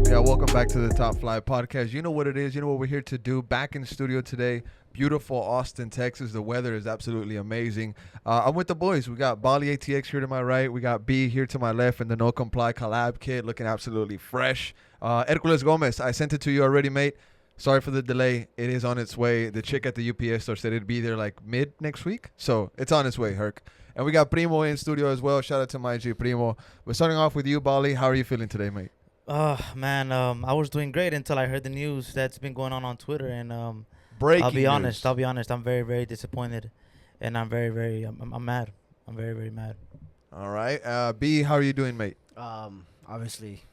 Yeah, welcome back to the Top Fly Podcast. You know what it is. You know what we're here to do. Back in studio today. Beautiful Austin, Texas. The weather is absolutely amazing. I'm with the boys. We got Bali ATX here to my right. We got B here to my left, and the No Comply collab kit looking absolutely fresh. Hercules Gomez, I sent it to you already, mate. Sorry for the delay. It is on its way. The chick at the UPS store said it'd be there like mid next week. So it's on its way, Herc. And we got Primo in studio as well. Shout out to my G Primo. We're starting off with you, Bali. How are you feeling today, mate? Man, I was doing great until I heard the news that's been going on Twitter, and Breaking I'll be news. honest. I'm very, very disappointed, and I'm I'm mad. I'm very, very mad. All right. B, how are you doing, mate? Obviously,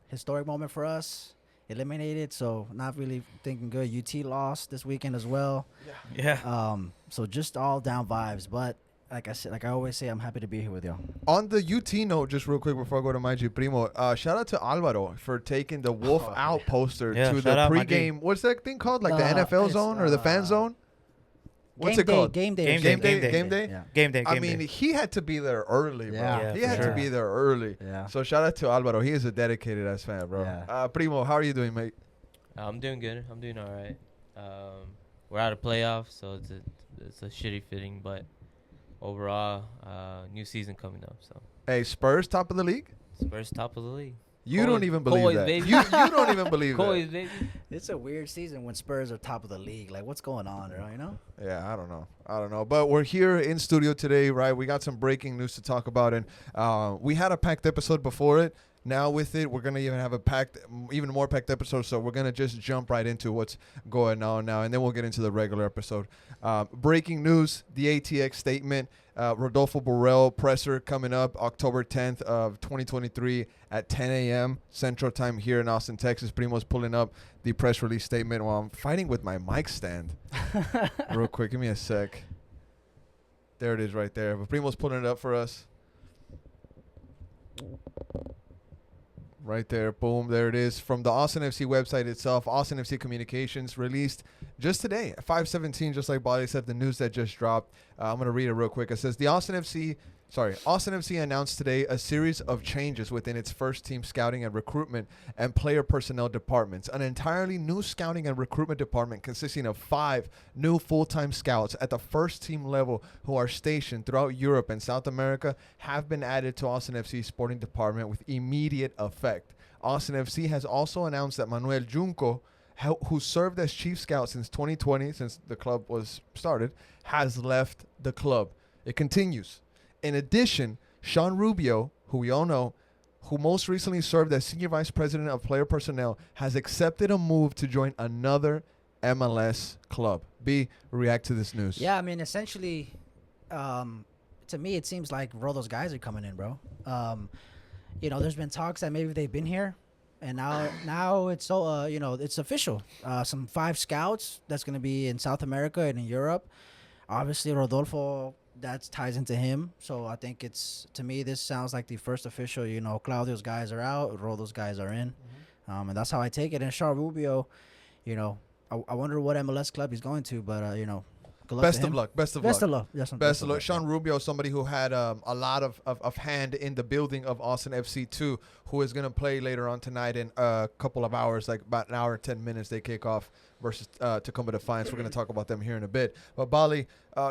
historic moment for us. Eliminated, so not really thinking good. UT lost this weekend as well. Yeah. So just all down vibes. But like I always say, I'm happy to be here with y'all. On the UT note, just real quick before I go to my G Primo, shout out to Alvaro for taking the Wolf Out poster to the pregame. What's that thing called? Like the NFL zone or the fan zone? What's it called? Game day. Game day. Yeah. Game day. I mean, he had to be there early, bro. Yeah, He had to be there early. Yeah. So shout out to Alvaro. He is a dedicated ass fan, bro. Yeah. Primo, how are you doing, mate? I'm doing good. I'm doing all right. We're out of playoffs, so it's a shitty fitting, but overall, new season coming up. So Hey, Spurs top of the league? Spurs top of the league. You don't even believe Coys, that. baby. You don't even believe Coys, that. baby. It's a weird season when Spurs are top of the league. Like, what's going on, you know? Yeah, I don't know. But we're here in studio today, right? We got some breaking news to talk about, and we had a packed episode before it. Now with it, we're going to even have a even more packed episode, so we're going to just jump right into what's going on now, and then we'll get into the regular episode. Breaking news, the ATX statement, Rodolfo Borrell presser coming up October 10th of 2023 at 10 a.m. Central Time here in Austin, Texas. Primo's pulling up the press release statement while I'm fighting with my mic stand. Real quick, give me a sec. There it is right there. But Primo's pulling it up for us. Right there, boom, there it is. From the Austin FC website itself, Austin FC Communications released just today at 5:17, just like Bali said, the news that just dropped. I'm going to read it real quick. It says, Austin FC announced today a series of changes within its first team scouting and recruitment and player personnel departments. An entirely new scouting and recruitment department consisting of 5 new full-time scouts at the first team level who are stationed throughout Europe and South America have been added to Austin FC's sporting department with immediate effect. Austin FC has also announced that Manuel Junco, who served as chief scout since 2020, since the club was started, has left the club. It continues. In addition, Sean Rubio, who we all know, who most recently served as Senior Vice President of Player Personnel, has accepted a move to join another MLS club. B, react to this news. Yeah, I mean, essentially, to me, it seems like Rodo's guys are coming in, bro. There's been talks that maybe they've been here, and now it's so it's official. Some 5 scouts that's going to be in South America and in Europe. Obviously, Rodolfo, that ties into him. So I think to me, this sounds like the first official, Claudio's guys are out, Rodo's guys are in. And that's how I take it. And Sean Rubio, I wonder what MLS club he's going to, but, good luck Best to of him. luck. Best of Best luck. of luck. Yes, Best of luck. Sean Rubio, somebody who had a lot of hand in the building of Austin FC 2, who is going to play later on tonight in a couple of hours, like about an hour and 10 minutes they kick off versus Tacoma Defiance. We're going to talk about them here in a bit. But Bali,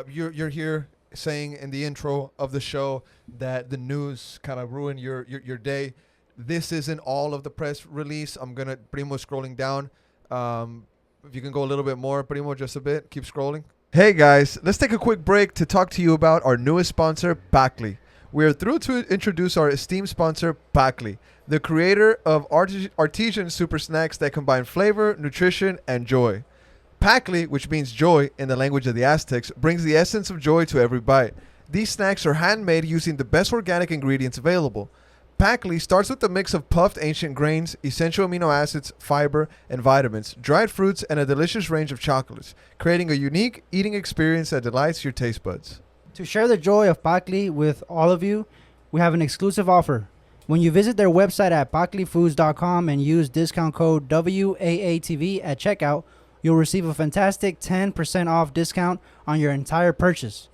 you're here saying in the intro of the show that the news kind of ruined your day. This isn't all of the press release. I'm going to, Primo, scrolling down. If you can go a little bit more, Primo, just a bit. Keep scrolling. Hey guys, let's take a quick break to talk to you about our newest sponsor, Packley. We are thrilled to introduce our esteemed sponsor, Packley, the creator of artisan super snacks that combine flavor, nutrition, and joy. Packley, which means joy in the language of the Aztecs, brings the essence of joy to every bite. These snacks are handmade using the best organic ingredients available. Packley starts with a mix of puffed ancient grains, essential amino acids, fiber, and vitamins, dried fruits, and a delicious range of chocolates, creating a unique eating experience that delights your taste buds. To share the joy of Packley with all of you, we have an exclusive offer. When you visit their website at packleyfoods.com and use discount code WAATV at checkout, you'll receive a fantastic 10% off discount on your entire purchase.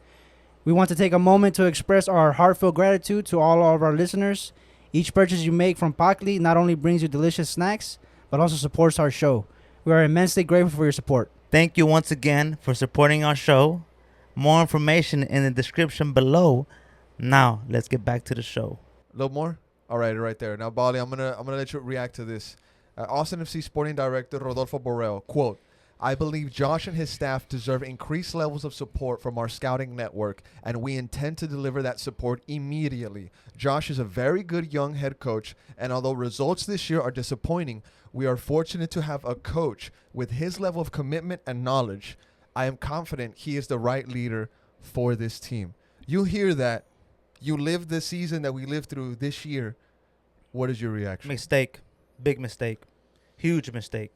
We want to take a moment to express our heartfelt gratitude to all of our listeners. Each purchase you make from Pacli not only brings you delicious snacks, but also supports our show. We are immensely grateful for your support. Thank you once again for supporting our show. More information in the description below. Now, let's get back to the show. A little more? All right there. Now, Bali, I'm gonna let you react to this. Austin FC Sporting Director Rodolfo Borrell, quote, I believe Josh and his staff deserve increased levels of support from our scouting network, and we intend to deliver that support immediately. Josh is a very good young head coach, and although results this year are disappointing, we are fortunate to have a coach with his level of commitment and knowledge. I am confident he is the right leader for this team. You hear that. You lived the season that we lived through this year. What is your reaction? Mistake. Big mistake. Huge mistake.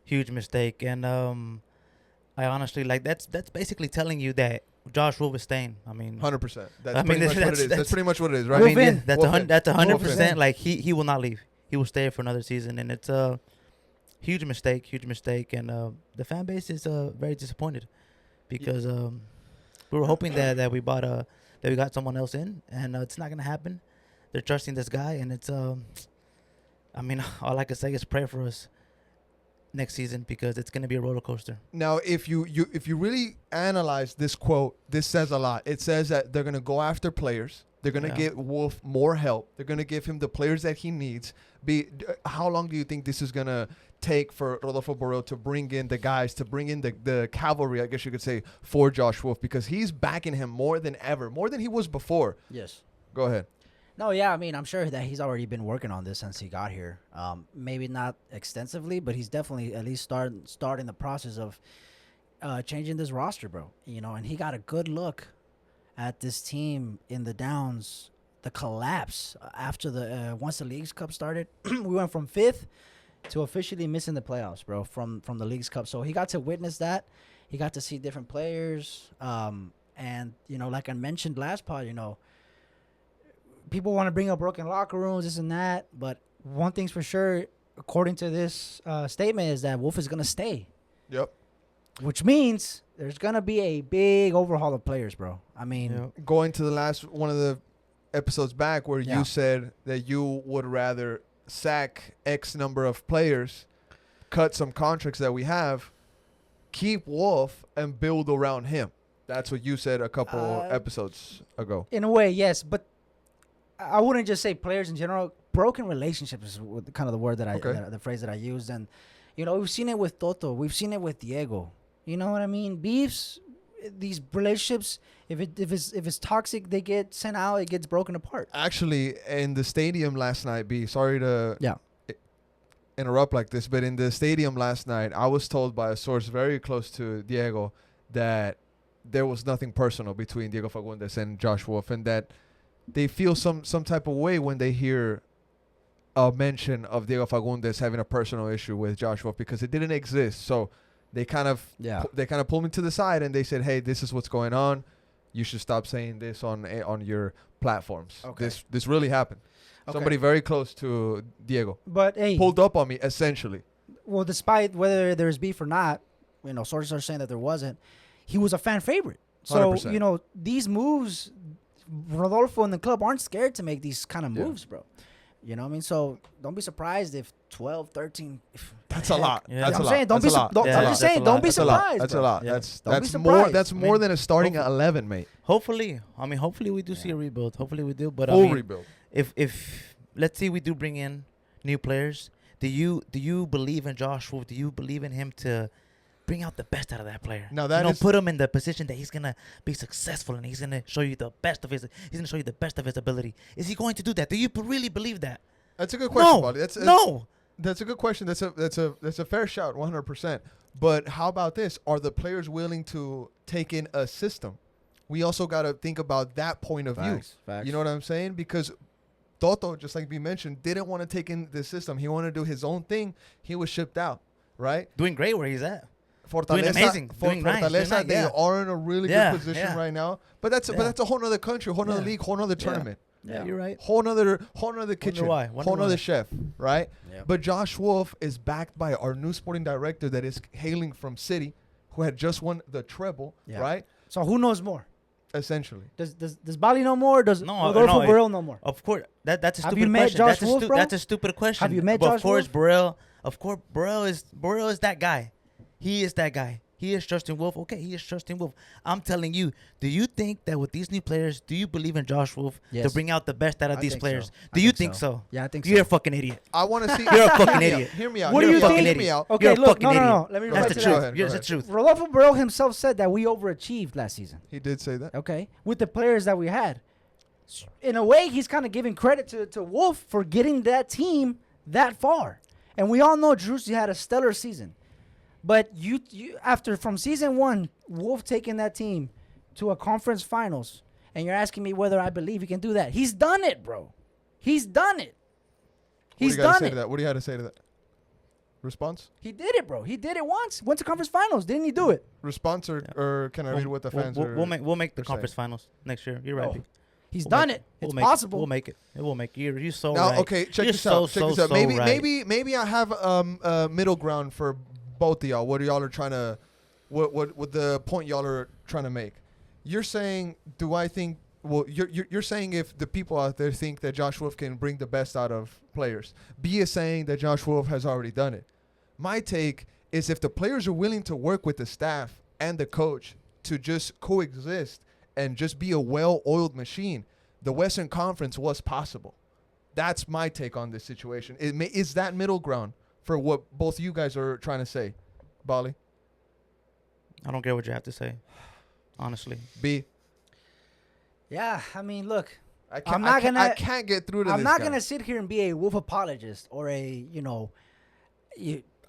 Huge mistake. And I honestly, like, that's basically telling you that Josh Wolff is staying. I mean, 100%. That's I mean, pretty much what it is. That's pretty much what it is, right? I mean, that's Wolff in. that's Wolff in. 100%. Like, he will not leave. He will stay for another season, and it's a huge mistake. Huge mistake, and the fan base is very disappointed because we were hoping that we got someone else in, and it's not gonna happen. They're trusting this guy, and it's I mean, all I can say is pray for us next season because it's gonna be a roller coaster. Now, if you really analyze this quote, this says a lot. It says that they're gonna go after players. They're gonna give Wolff more help. They're gonna give him the players that he needs. How long do you think this is gonna take for Rodolfo Borrell to bring in the guys, to bring in the cavalry, I guess you could say, for Josh Wolff, because he's backing him more than ever, more than he was before. Yes. Go ahead. No, yeah, I mean, I'm sure that he's already been working on this since he got here. Maybe not extensively, but he's definitely at least starting the process of changing this roster, bro. You know, and he got a good look at this team in the downs, the collapse after the once the Leagues Cup started. We went from 5th to officially missing the playoffs, bro, from the Leagues Cup. So he got to witness that. He got to see different players. And, you know, like I mentioned last pod, you know, people want to bring up broken locker rooms, this and that. But one thing's for sure, according to this statement, is that Wolff is going to stay. Yep. Which means there's going to be a big overhaul of players, bro. I mean, going to the last one of the episodes back where you said that you would rather sack X number of players, cut some contracts that we have, keep Wolff, and build around him. That's what you said a couple episodes ago. In a way, yes, but I wouldn't just say players in general. Broken relationships is kind of the word that the phrase that I used. And, you know, we've seen it with Toto. We've seen it with Diego. You know what I mean? Beefs, these relationships, if it's toxic, they get sent out. It gets broken apart. Actually, in the stadium last night, sorry to interrupt like this, but in the stadium last night, I was told by a source very close to Diego that there was nothing personal between Diego Fagundes and Josh Wolff, and that they feel some type of way when they hear a mention of Diego Fagundes having a personal issue with Josh Wolff, because it didn't exist. So they kind of pulled me to the side and they said, "Hey, this is what's going on. You should stop saying this on your platforms." Okay. This really happened. Okay. Somebody very close to Diego, but hey, pulled up on me essentially. Well, despite whether there's beef or not, you know, sources are saying that there wasn't. He was a fan favorite. So 100%. You know, these moves, Rodolfo and the club aren't scared to make these kind of moves, bro. You know what I mean? So don't be surprised if 12, 13. That's a lot. Yeah. That's I'm a saying, lot. don't be. That's a lot. I'm just saying, don't be surprised. That's bro. a lot. Yeah. That's be more. surprised. That's more than a starting at 11, mate. Hopefully we do see a rebuild. Hopefully we do. But Full I mean, rebuild. If let's say we do bring in new players, do you believe in Josh Wolff? Do you believe in him to bring out the best out of that player? Now that put him in the position that he's gonna be successful and he's gonna show you the best of his. He's gonna show you the best of his ability. Is he going to do that? Do you really believe that? That's a good question, buddy. No. That's a good question. That's a fair shout, 100%. But how about this? Are the players willing to take in a system? We also got to think about that point of view. Facts. You know what I'm saying? Because Toto, just like we mentioned, didn't want to take in the system. He wanted to do his own thing. He was shipped out, right? Doing great where he's at. Fortaleza, Doing amazing. Doing nice, Fortaleza, they are in a really good position right now. But that's a whole nother country, whole nother league, whole nother tournament. Yeah, you're right. Whole nother kitchen, whole nother chef, right? Yeah. But Josh Wolff is backed by our new sporting director that is hailing from City, who had just won the treble, right? So who knows more? essentially. Does Bali know more? Does No, Rodolfo no, Borrell know more? Of course, that's a Have stupid you met question. Josh That's Wolf, bro? that's a stupid question. Have you met But Josh of course, Wolf? Borrell. Of course, Borrell is that guy. He is that guy. He is trusting Wolf. Okay, he is trusting Wolf. I'm telling you, do you think that with these new players, do you believe in Josh Wolf to Yes. bring out the best out of I these think players? so. Do I you think think so? Yeah, I think so. You're a fucking idiot. I want to see. You're a fucking Hear me out, idiot. Hear me out. What do hear you me out, think? Hear me out. Okay, You're a look, fucking no. idiot. Let me That's reply the to Go truth. ahead, You're go the ahead. truth. Rodolfo Borrell himself said that we overachieved last season. He did say that. Okay, with the players that we had. In a way, he's kind of giving credit to Wolf for getting that team that far. And we all know Drusy had a stellar season. But you after from season 1, Wolf taking that team to a conference finals, and you're asking me whether I believe he can do that. He's done it, bro. He's done it. He's What do you gotta done say it. to that? What do you have to say to that? Response? He did it, bro. He did it once. Went to conference finals. Didn't he do it? Response or can I read what the fans are? We'll make the are conference saying? finals next year. You're right. Oh, B. He's We'll done make it. It's We'll make possible. We'll make it. It will make it. You're so Now, right. okay, check You're this so, out. Check so, this out. so Maybe, right. maybe I have a middle ground for both of y'all. What y'all are trying to, what the point y'all are trying to make? You're saying, do I think? Well, you're saying if the people out there think that Josh Wolf can bring the best out of players. B is saying that Josh Wolf has already done it. My take is if the players are willing to work with the staff and the coach to just coexist and just be a well-oiled machine, the Western Conference was possible. That's my take on this situation. Is that middle ground for what both you guys are trying to say, Bali? I don't care what you have to say. Honestly. B. Yeah, I mean, look, I can't get through to this I'm not guy. gonna sit here and be a Wolf apologist or I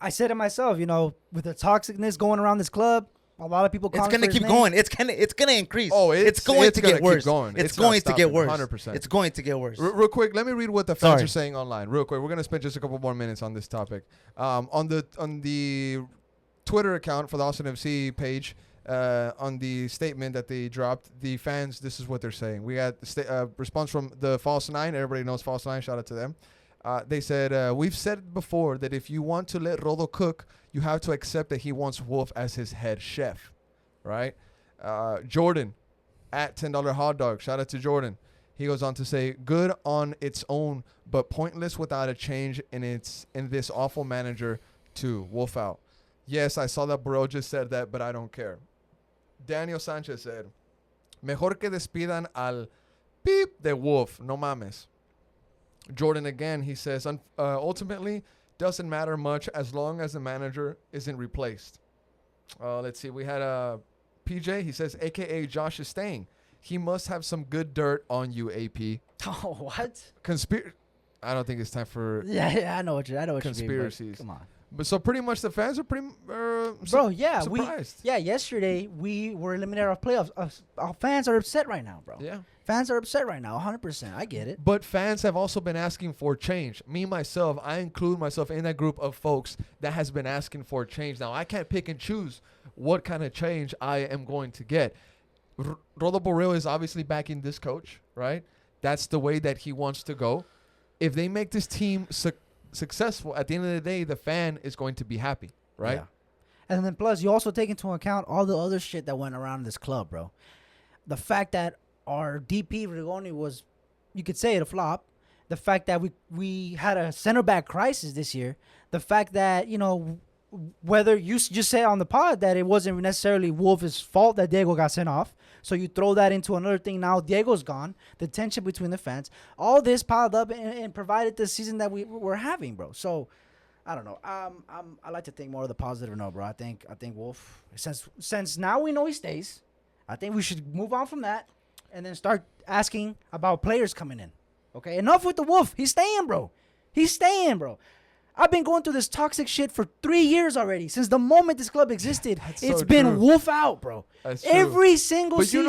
said it myself, with the toxicness going around this club, a lot of people It's calling gonna for his keep name. going. It's gonna increase. Oh, it's going to gonna get worse. Keep going. It's not going to get stopping, worse. 100%. It's going to get worse. Real quick, let me read what the fans Sorry. are saying online. Real quick, we're gonna spend just a couple more minutes on this topic. On the Twitter account for the Austin FC page, on the statement that they dropped, the fans, this is what they're saying. We had response from the False Nine. Everybody knows False Nine. Shout out to them. They said, we've said before that if you want to let Rodo cook, you have to accept that he wants Wolf as his head chef, right? Jordan, at $10 hot dog. Shout out to Jordan. He goes on to say, good on its own, but pointless without a change in this awful manager too. Wolf out. Yes, I saw that Borrell just said that, but I don't care. Daniel Sanchez said, mejor que despidan al beep de Wolf. No mames. Jordan again, he says, ultimately, doesn't matter much as long as the manager isn't replaced. Let's see. We had PJ. He says, a.k.a. Josh is staying. He must have some good dirt on you, AP. Oh, what? I don't think it's time for Yeah, I know what you mean. conspiracies. Come on. But so pretty much the fans are pretty Bro, yeah, surprised. yesterday we were eliminated off playoffs. Our fans are upset right now, bro. Yeah. Fans are upset right now, 100%. I get it. But fans have also been asking for change. Me, myself, I include myself in that group of folks that has been asking for change. Now, I can't pick and choose what kind of change I am going to get. Rodolfo Borrell is obviously backing this coach, right? That's the way that he wants to go. If they make this team successful, at the end of the day, the fan is going to be happy, right? Yeah. And then plus, you also take into account all the other shit that went around this club, bro. The fact that our DP Rigoni was, you could say it, a flop. The fact that we had a center back crisis this year. The fact that, whether you just say on the pod that it wasn't necessarily Wolf's fault that Diego got sent off. So you throw that into another thing. Now Diego's gone. The tension between the fans. All this piled up and provided the season that we're having, bro. So I don't know. I like to think more of the positive note, bro. I think Wolf, since now we know he stays, I think we should move on from that and then start asking about players coming in. Okay, enough with the Wolf. He's staying, bro. He's staying, bro. I've been going through this toxic shit for 3 years already. Since the moment this club existed, it's so been true. Wolf out, bro. That's true. Every single But season. you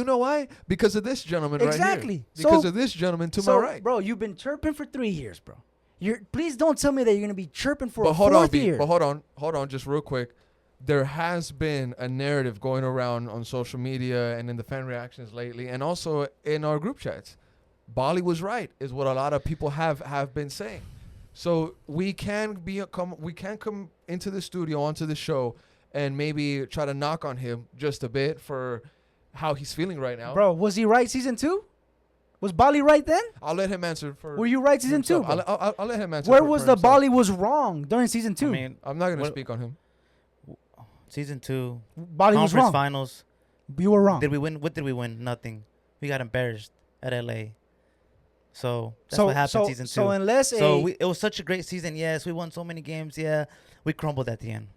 know why? Because of this gentleman Exactly. right here. Because So- of this gentleman to So, my right. bro, you've been chirping for 3 years, bro. Please don't tell me that you're gonna be chirping for But a hold fourth on, B. year. But hold on, just real quick. There has been a narrative going around on social media and in the fan reactions lately, and also in our group chats. Bali was right, is what a lot of people have been saying. So we can come into the studio, onto the show, and maybe try to knock on him just a bit for how he's feeling right now. Bro, was he right season 2? Was Bali right then? I'll let him answer for. Were you right season 2? himself. I'll let him answer. Where for was the himself. Bali was wrong during season 2? I mean, I'm not gonna What- speak on him. season 2, Bali was conference wrong. finals. You were wrong. Did we win? What did we win? Nothing. We got embarrassed at LA. So that's so what happened so, season 2. so unless It was such a great season. Yes, we won so many games. Yeah, we crumbled at the end.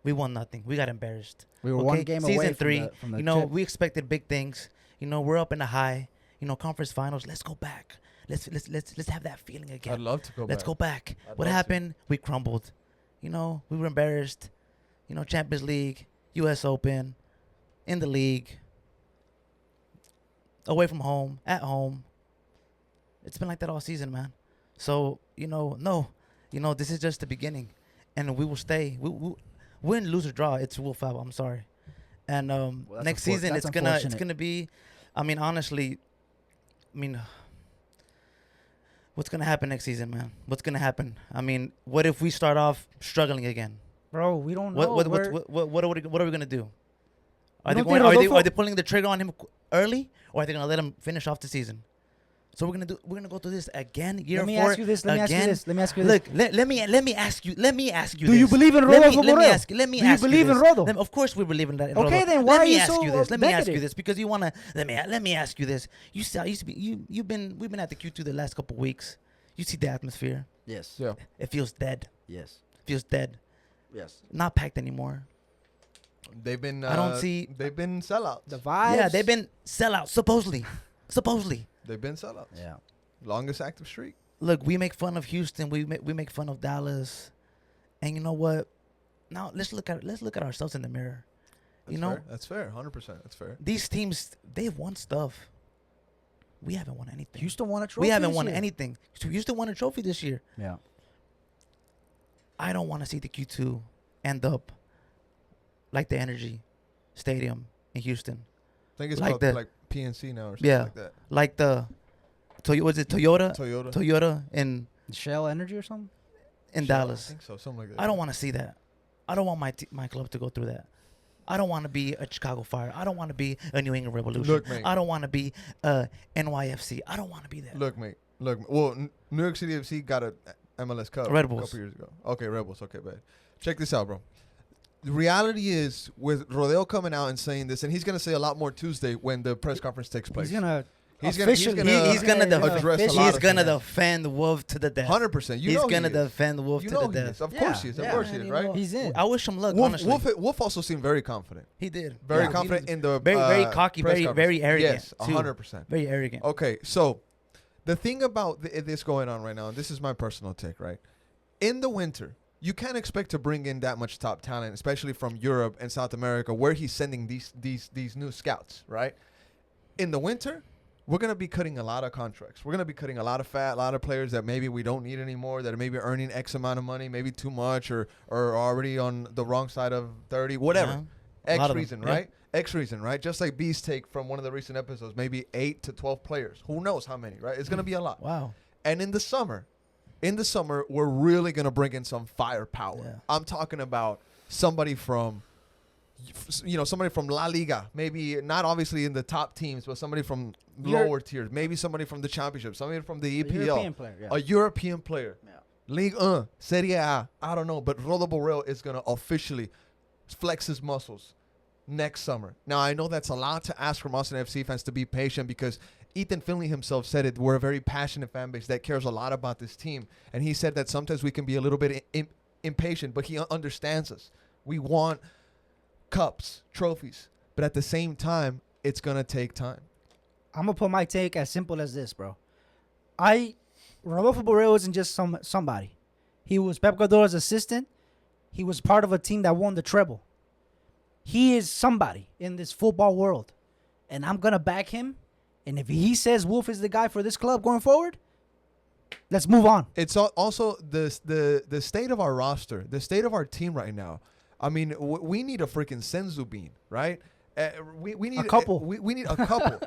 We won nothing. We got embarrassed. we were Okay, one game season away 3. from the You know, tip. we expected big things. You know, we're up in the high. You know, conference finals. Let's go back. Let's have that feeling again. I'd love to go Let's back. go back. I'd What love to. happened? We crumbled. You know, we were embarrassed. You know, Champions League, U.S. Open, in the league, away from home, at home. It's been like that all season, man. So, you know, this is just the beginning. And we will stay. We win, lose, or draw. It's Wolf out. I'm sorry. And that's next season, that's it's unfortunate. gonna be, I mean, honestly, what's gonna happen next season, man? What's gonna happen? I mean, what if we start off struggling again? Bro, we don't know. What are we gonna do? Are they pulling the trigger on him early, or are they gonna let him finish off the season? So we're gonna go through this again. Year Let me 4 ask you this. again. Look, let me ask you. Do you believe in Rodolfo Borrell? Let me Do you ask believe you in this. Rodo? Of course we believe in that. Okay, Rodo. then why let are me you ask so you this. Let me ask you negative? this because you wanna. Let me ask you this. We've been at the Q2 the last couple weeks. You see the atmosphere. Yes. Yeah. It feels dead. Yes. Feels dead. Yes. Not packed anymore. They've been. I don't see- They've been sellouts. The vibes. Yeah, they've been sellouts supposedly. They've been sellouts. Yeah. Longest active streak. Look, we make fun of Houston. We make fun of Dallas, and you know what? Now let's look at ourselves in the mirror. That's fair. 100%. That's fair. These teams, they've won stuff. We haven't won anything. Houston won a trophy. We haven't this won year. anything. So Houston won a trophy this year. Yeah. I don't want to see the Q2 end up like the Energy Stadium in Houston, I think it's Like called that. like PNC now or something Yeah. like that. like the Toyota Toyota. in Shell Energy or something. Shell, Dallas. I think so. Something like that. I don't want to see that. I don't want my club to go through that. I don't want to be a Chicago Fire. I don't want to be a New England Revolution. Look, mate. I don't want to be a NYFC. I don't want to be that. Look, mate. Well, New York City FC got a MLS Cup Red a Bulls. couple years ago. Okay, Red Bulls. Okay, bad. Check this out, bro. The reality is, with Rodell coming out and saying this, and he's gonna say a lot more Tuesday when the press conference takes place. He's gonna. He's gonna He's gonna address a lot He's of gonna things. defend Wolf to the death. 100%. He's gonna defend Wolf You to know the he death. is. Of Yeah, course he is. Of yeah. course he is. Right. He's in. I wish him luck. Wolf, honestly, Wolf also seemed very confident. he did. Very Yeah. confident in the Very cocky. press Very conference. arrogant. Yes, too. 100%. Very arrogant. Okay, so the thing about this going on right now, and this is my personal take, right? In the winter, you can't expect to bring in that much top talent, especially from Europe and South America, where he's sending these new scouts, right? In the winter, we're gonna be cutting a lot of contracts. We're gonna be cutting a lot of fat, a lot of players that maybe we don't need anymore, that are maybe earning X amount of money, maybe too much, or already on the wrong side of 30, whatever. Uh-huh. A lot X of them, reason, yeah. right? X reason, right? Just like B's take from one of the recent episodes, maybe 8 to 12 players. Who knows how many, right? It's gonna be a lot. Wow. And in the summer, we're really gonna bring in some firepower. Yeah. I'm talking about somebody from, somebody from La Liga, maybe not obviously in the top teams, but somebody from lower tiers, maybe somebody from the championship, somebody from the EPL, European player. Yeah. a European player, Yeah. Ligue 1, Serie A, I don't know, but Rodolfo Borrell is gonna officially flex his muscles next summer. Now I know that's a lot to ask from Austin FC fans to be patient because Ethan Finley himself said it. We're a very passionate fan base that cares a lot about this team, and he said that sometimes we can be a little bit impatient, but he understands us. We want cups, trophies, but at the same time, it's gonna take time. I'm gonna put my take as simple as this, bro. Rodolfo Borrell isn't just somebody. He was Pep Guardiola's assistant. He was part of a team that won the treble. He is somebody in this football world, and I'm gonna back him. And if he says Wolf is the guy for this club going forward, let's move on. It's also the state of our roster, the state of our team right now. I mean, we need a freaking Senzu bean, right? We need A couple. We need a couple.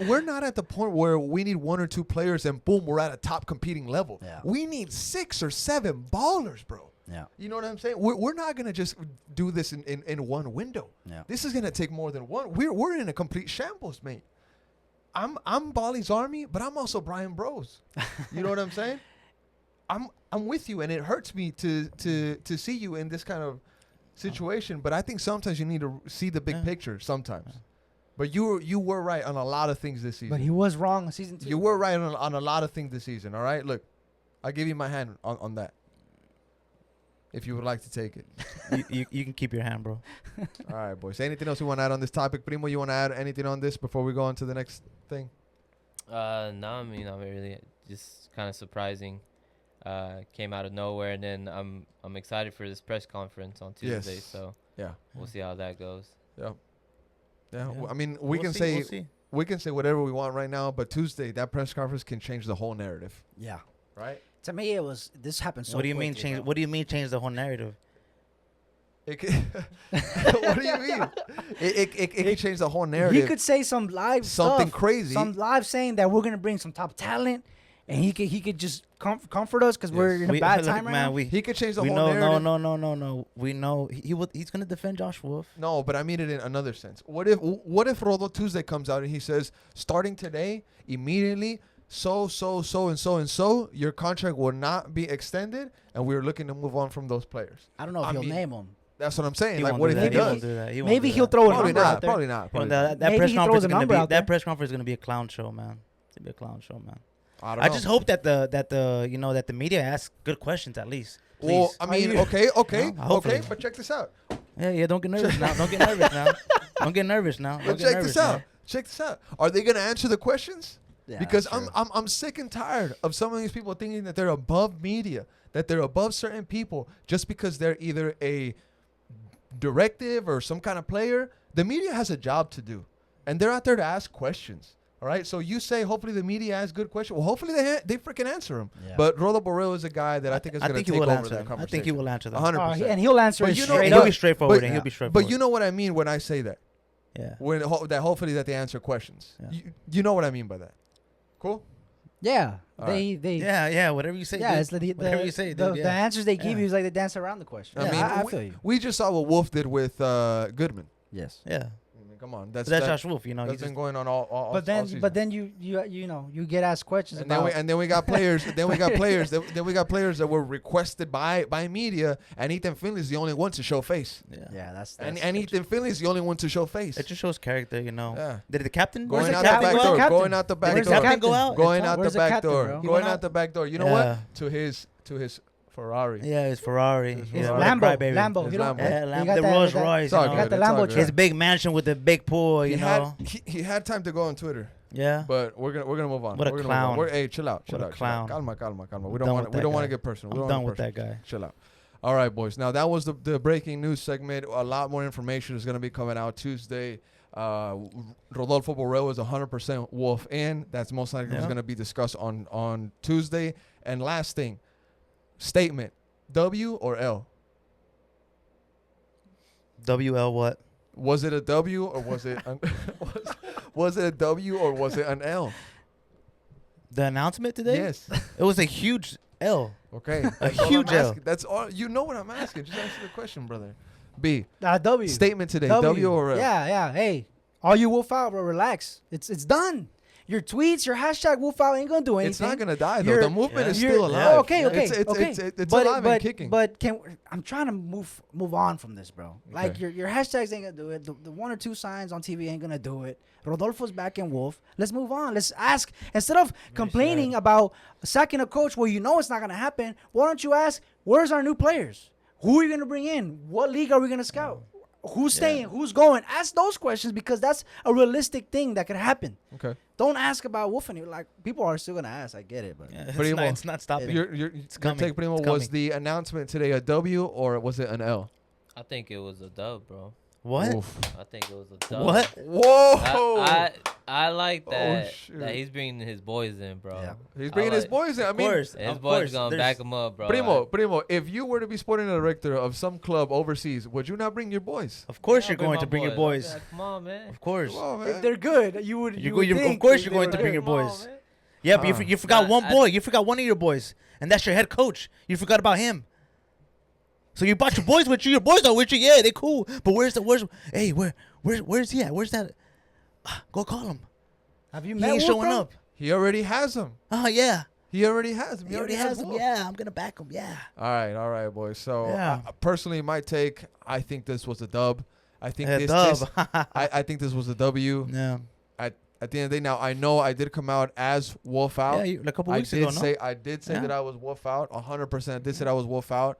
We're not at the point where we need 1 or 2 players and boom, we're at a top competing level. Yeah. We need 6 or 7 ballers, bro. Yeah. You know what I'm saying? We're not gonna just do this in one window. Yeah. This is gonna take more than one. We're in a complete shambles, mate. I'm Bali's army, but I'm also Brian Bros. You know what I'm saying? I'm with you, and it hurts me to see you in this kind of situation. But I think sometimes you need to see the big picture. Sometimes, but you were right on a lot of things this season. But he was wrong in season 2. You were right on a lot of things this season. All right, look, I give you my hand on that. If you would like to take it. you can keep your hand, bro. All right, boys. Anything else you want to add on this topic? Primo, you want to add anything on this before we go on to the next thing? No, I mean, not really. Just kind of surprising. Came out of nowhere, and then I'm excited for this press conference on Tuesday. Yes. So Yeah. we'll see how that goes. Yeah. Yeah. Yeah. I mean, we We'll can see, say we'll see. we can say whatever we want right now, but Tuesday that press conference can change the whole narrative, Yeah. right? To me, this happened so What do you mean quickly, change? bro. What do you mean change the whole narrative? It can what do you mean? It can change the whole narrative. He could say some live Something stuff, crazy. some live saying that we're gonna bring some top talent, and he could just comfort us because we're in a bad time right now. He could change the We whole know, narrative. no. We know he's gonna defend Josh Wolf. No, but I mean it in another sense. What if Rodo Tuesday comes out and he says, starting today, immediately, so, your contract will not be extended, and we're looking to move on from those players. I don't know if I he'll mean, name them. That's what I'm saying. He Like, won't what do if he that. He won't does? do that. He won't Maybe do he'll that. throw a Probably number out not. there. Probably not. You know, Probably that Maybe press he conference throws is a gonna number be out there. that press conference is gonna be a clown show, man. It's gonna be a clown show, man. I don't I know. just hope that the media asks good questions at least. Please. Well, I mean, okay, No, hopefully. but check this out. Yeah, don't get nervous now. Don't get nervous now. Don't get nervous now. But Don't get check nervous this out. now. Check this out. Are they gonna answer the questions? Yeah, Because that's true. I'm sick and tired of some of these people thinking that they're above media, that they're above certain people just because they're either a directive or some kind of player. The media has a job to do, and they're out there to ask questions. All right, so you say hopefully the media asks good questions. Well, hopefully they freaking answer them. Yeah. But Rodolfo Borrell is a guy that I think is going to he take will over answer that them. I conversation. think he will answer them. 100%. And he'll answer But it you know- straight And he'll up. be straightforward. But- And he'll be straightforward. But you know what I mean when I say that. Yeah. When hopefully that they answer questions. Yeah. You know what I mean by that. Cool. Yeah, All they Yeah. Whatever you say. yeah. dude. It's like Whatever you say, the dude. Yeah. answers they give Yeah. you is like they dance around the question. I Yeah, mean, I feel you. We just saw what Wolf did with Goodman. Yes. Yeah. I mean, come on, That's that- Josh Wolf. You know. He That's just, been going on all But then, season. but then you know you get asked questions and about. then we got players. then we got players. Then we got players that were requested by media, and Ethan Finley's the only one to show face. yeah. yeah, that's And Ethan Finley's the only one to show face. It just shows character. You know. Yeah. Did the captain? Going the out the captain? back Where's the door. captain? Going out the back Where's door. the captain go out? Going out the Where's the back captain, door. bro? He Going went out out? the back door. You know Yeah. what? To his Ferrari. Yeah, it's Ferrari. It's He's a Ferrari. Lambo. His You know, Lambo. Yeah, you Lambo. got The that- Rolls that- Royce. It's all You good. know? got the It's all Lambo good. His big mansion with the big pool. He You know. he had time to go on Twitter, Yeah. but we're gonna move on. What a We're gonna clown. Move on. Hey, chill out. What a Chill out. clown. Calma. We I'm don't done want with we that don't want guy. to get personal. We I'm don't done wanna with get that guy. Chill out. All right, boys. Now that was the breaking news segment. A lot more information is gonna be coming out Tuesday. Rodolfo Borrell is 100% Wolf in. That's most likely Yeah. going to be discussed on Tuesday. And last thing, statement: W or L? WL what? Was it a W or was it was it a W or was it an L? The announcement today? Yes. It was a huge L. Okay. A That's all I'm huge L. asking. That's all. You know what I'm asking. Just answer the question, brother. B. W. Statement today: W or L? Yeah. Hey, all you Wolf out, bro. Relax. It's done. Your tweets, your hashtag Wolf out ain't gonna do anything. It's not gonna die though. You're- The movement is You're- still alive. Okay. It's alive and kicking. But I'm trying to move on from this, bro. Like Okay. your hashtags ain't gonna do it. The one or two signs on TV ain't gonna do it. Rodolfo's back in Wolf. Let's move on. Let's ask, instead of complaining about sacking a coach where you know it's not gonna happen. Why don't you ask, where's our new players? Who are you gonna bring in? What league are we gonna scout? Who's staying? Who's going? Ask those questions because that's a realistic thing that could happen. Okay. Don't ask about Wolf and like people are still gonna ask. I get it, but Yeah, Primo. it's not stopping. Your coming. take, Primo, It's was coming. the announcement today a W or was it an L? I think it was a dub, bro. What? Oof. I think it was a dub. What? Whoa! I like that shoot. that he's bringing his boys in, bro. Yeah. He's bringing his like- boys in. I Of mean, course. His of boys course. gonna There's- back him up, bro. Primo, if you were to be sporting director of some club overseas, would you not bring your boys? Of course Yeah, you're going to bring your boys. Come on, man. Of course. Come on, if man. they're good, you would. You're would go- you're- of think course they you're going to were bring good. your boys. Yeah, but you forgot Nah, one boy. You forgot one of your boys, and that's your head coach. You forgot about him. So you brought your boys with you. Your boys are with you. Yeah, they cool. But where's he at? Where's that? Go call him. Have you He met ain't Wolf, showing bro? up. He already has him. Oh, yeah. He already has him. He already has him. Wolf. Yeah, I'm going to back him. Yeah. All right, boys. So Yeah. personally, my take, I think this was a dub. I think Yeah, this, dub. I think this was a W. Yeah. At the end of the day, now I know I did come out as Wolf out. Yeah, a couple weeks ago, no? I did say Yeah. that I was Wolf out. 100%. I did say I was Wolf out.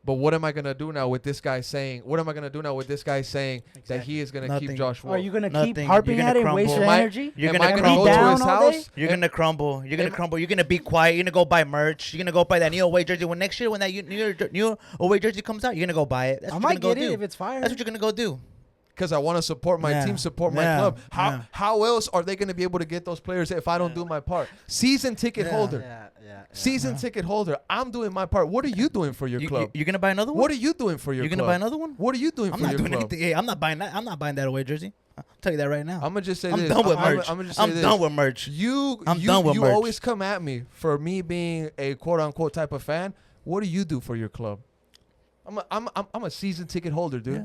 But what am I gonna do now with this guy saying? What am I gonna do now with this guy saying that Exactly. he is gonna keep Nothing. Josh Wolf? Are you gonna Nothing. keep harping You're at gonna it and waste crumble. your Am I- energy? You're Am gonna I gonna crumble. go to down his all day? house? You're gonna crumble. You're gonna crumble. You're gonna be quiet. You're gonna go buy merch. You're gonna go buy that new away jersey. When next year, when that new away jersey comes out, you're gonna go buy it. That's I what might you're gonna get go it do. if it's fire. That's what you're gonna go do. Because I want to support my Yeah. team, support my Yeah. club. Yeah. How else are they going to be able to get those players if I don't do my part? Season ticket Yeah. holder. Yeah. Season ticket holder. I'm doing my part. What are you doing for your club? You're gonna buy another one. What are you doing for your You're club? gonna buy another one? What are you doing I'm for not your doing club? anything. Hey, I'm not buying that. I'm not buying that away jersey. I'll tell you that right now. I'm gonna just say I'm this. done with merch. I'm gonna just say I'm this. done with merch. I'm done with you merch. always come at me for me being a quote unquote type of fan. What do you do for your club? I'm a season ticket holder, dude. Yeah.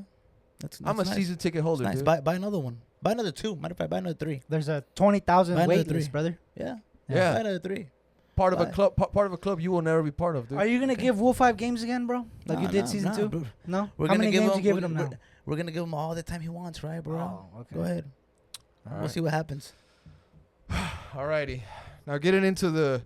That's I'm a nice. season ticket holder, Nice. dude. Buy another one. Buy another two. Matter of fact, buy another three. There's a 20,000 Buy another wait three. list, brother. Yeah. Yeah. Buy another three. Part of a Bye. club. Part of a club you will never be part of, dude. Are you gonna give Wolf 5 games again, bro? Like you did season 2? Bro. No. We're How gonna many give games him. you giving him now? We're gonna give him all the time he wants, right, bro? Oh, okay. Go ahead. All We'll right. see what happens. Alrighty. Now getting into the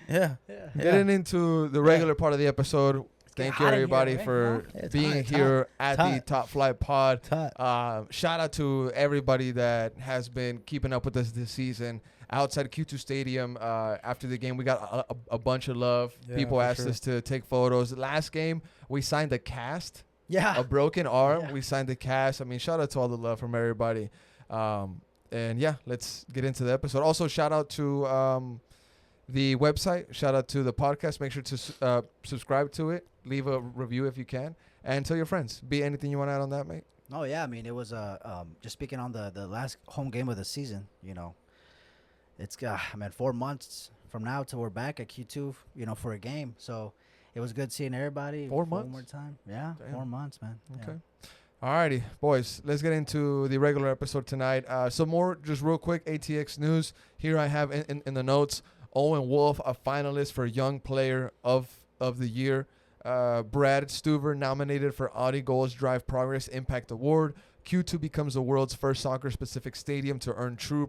Yeah. getting into the regular part of the episode. Thank you hot in here, everybody right? for Yeah, it's being hot, it's here at the hot. Top Flight Pod. Hot. Shout out to everybody that has been keeping up with us this season. Outside Q2 Stadium, after the game, we got a bunch of love. Yeah, People for asked sure. us to take photos. Last game, we signed a cast, Yeah. a broken arm. Yeah. We signed the cast. I mean, shout out to all the love from everybody. And yeah, let's get into the episode. Also, shout out to the website. Shout out to the podcast. Make sure to subscribe to it. Leave a review if you can. And tell your friends. Be anything you want to add on that, mate? Oh yeah, I mean it was just speaking on the last home game of the season. You know, it's 4 months from now till we're back at Q2. You know, for a game. So it was good seeing everybody 4 one months? more time. Yeah, Damn. 4 months, man. Okay. Alrighty, boys. Let's get into the regular episode tonight. Some more, just real quick, ATX news. Here I have in the notes, Owen Wolff, a finalist for Young Player of the Year. Brad Stuver nominated for Audi Goals Drive Progress Impact Award. Q2 becomes the world's first soccer-specific stadium to earn true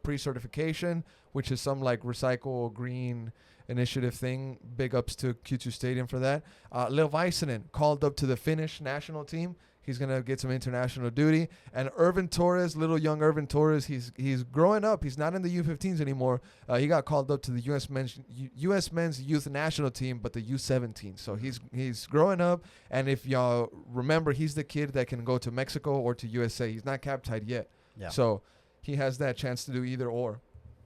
pre-certification, which is some like recycle green initiative thing. Big ups to Q2 Stadium for that. Lil Väisänen called up to the Finnish national team. He's going to get some international duty. And Irvin Torres, little young Irvin Torres, he's growing up. He's not in the U15s anymore. He got called up to the U.S. men's youth national team, but the U17. So he's growing up. And if y'all remember, he's the kid that can go to Mexico or to USA. He's not cap-tied yet. Yeah. So he has that chance to do either or.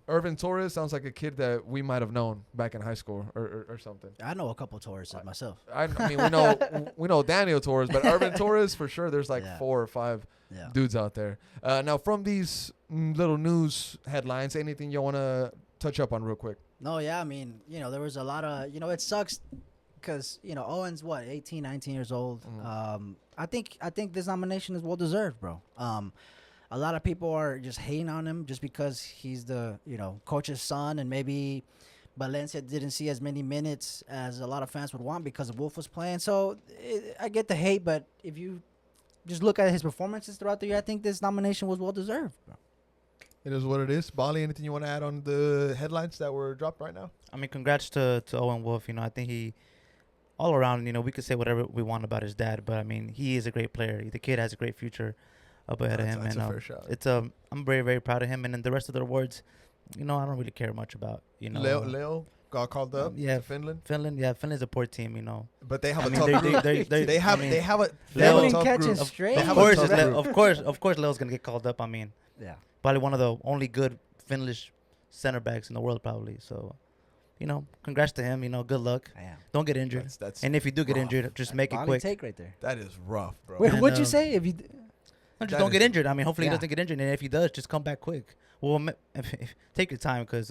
Irvin Torres sounds like a kid that we might have known back in high school or something. I know a couple Torres myself. I mean, we know Daniel Torres, but Irvin Torres for sure. There's like Yeah. 4 or 5 Yeah. dudes out there. Now, from these little news headlines, anything you want to touch up on real quick? No, yeah, I mean, there was a lot of, it sucks because, Owen's 18, 19 years old. Mhm. I think this nomination is well deserved, bro. A lot of people are just hating on him just because he's the, coach's son, and maybe Valencia didn't see as many minutes as a lot of fans would want because Wolf was playing. So I get the hate, but if you just look at his performances throughout the year, I think this nomination was well deserved, bro. It is what it is. Bali, anything you want to add on the headlines that were dropped right now? I mean, congrats to Owen Wolff. I think he, all around, we could say whatever we want about his dad, but I mean, he is a great player. The kid has a great future up ahead of him, That's and a fair shot. it's I'm very, very proud of him. And then the rest of the awards, I don't really care much about. Leo got called up yeah, to Finland, Finland's a poor team. but they have I a mean, tough group. They have a Leo- tough catching group. straight. They Of have a course, tough group. of course, Leo's gonna get called up. I mean, Yeah. probably one of the only good Finnish center backs in the world, probably. So, congrats to him. Good luck. I am. Don't get injured. That's and if you do get rough. injured, just make it Body quick. take right there. That is rough, bro. Wait, And, what'd you say? If you Just That don't is- get injured. I mean, hopefully Yeah. he doesn't get injured, and if he does, just come back quick. Well, take your time because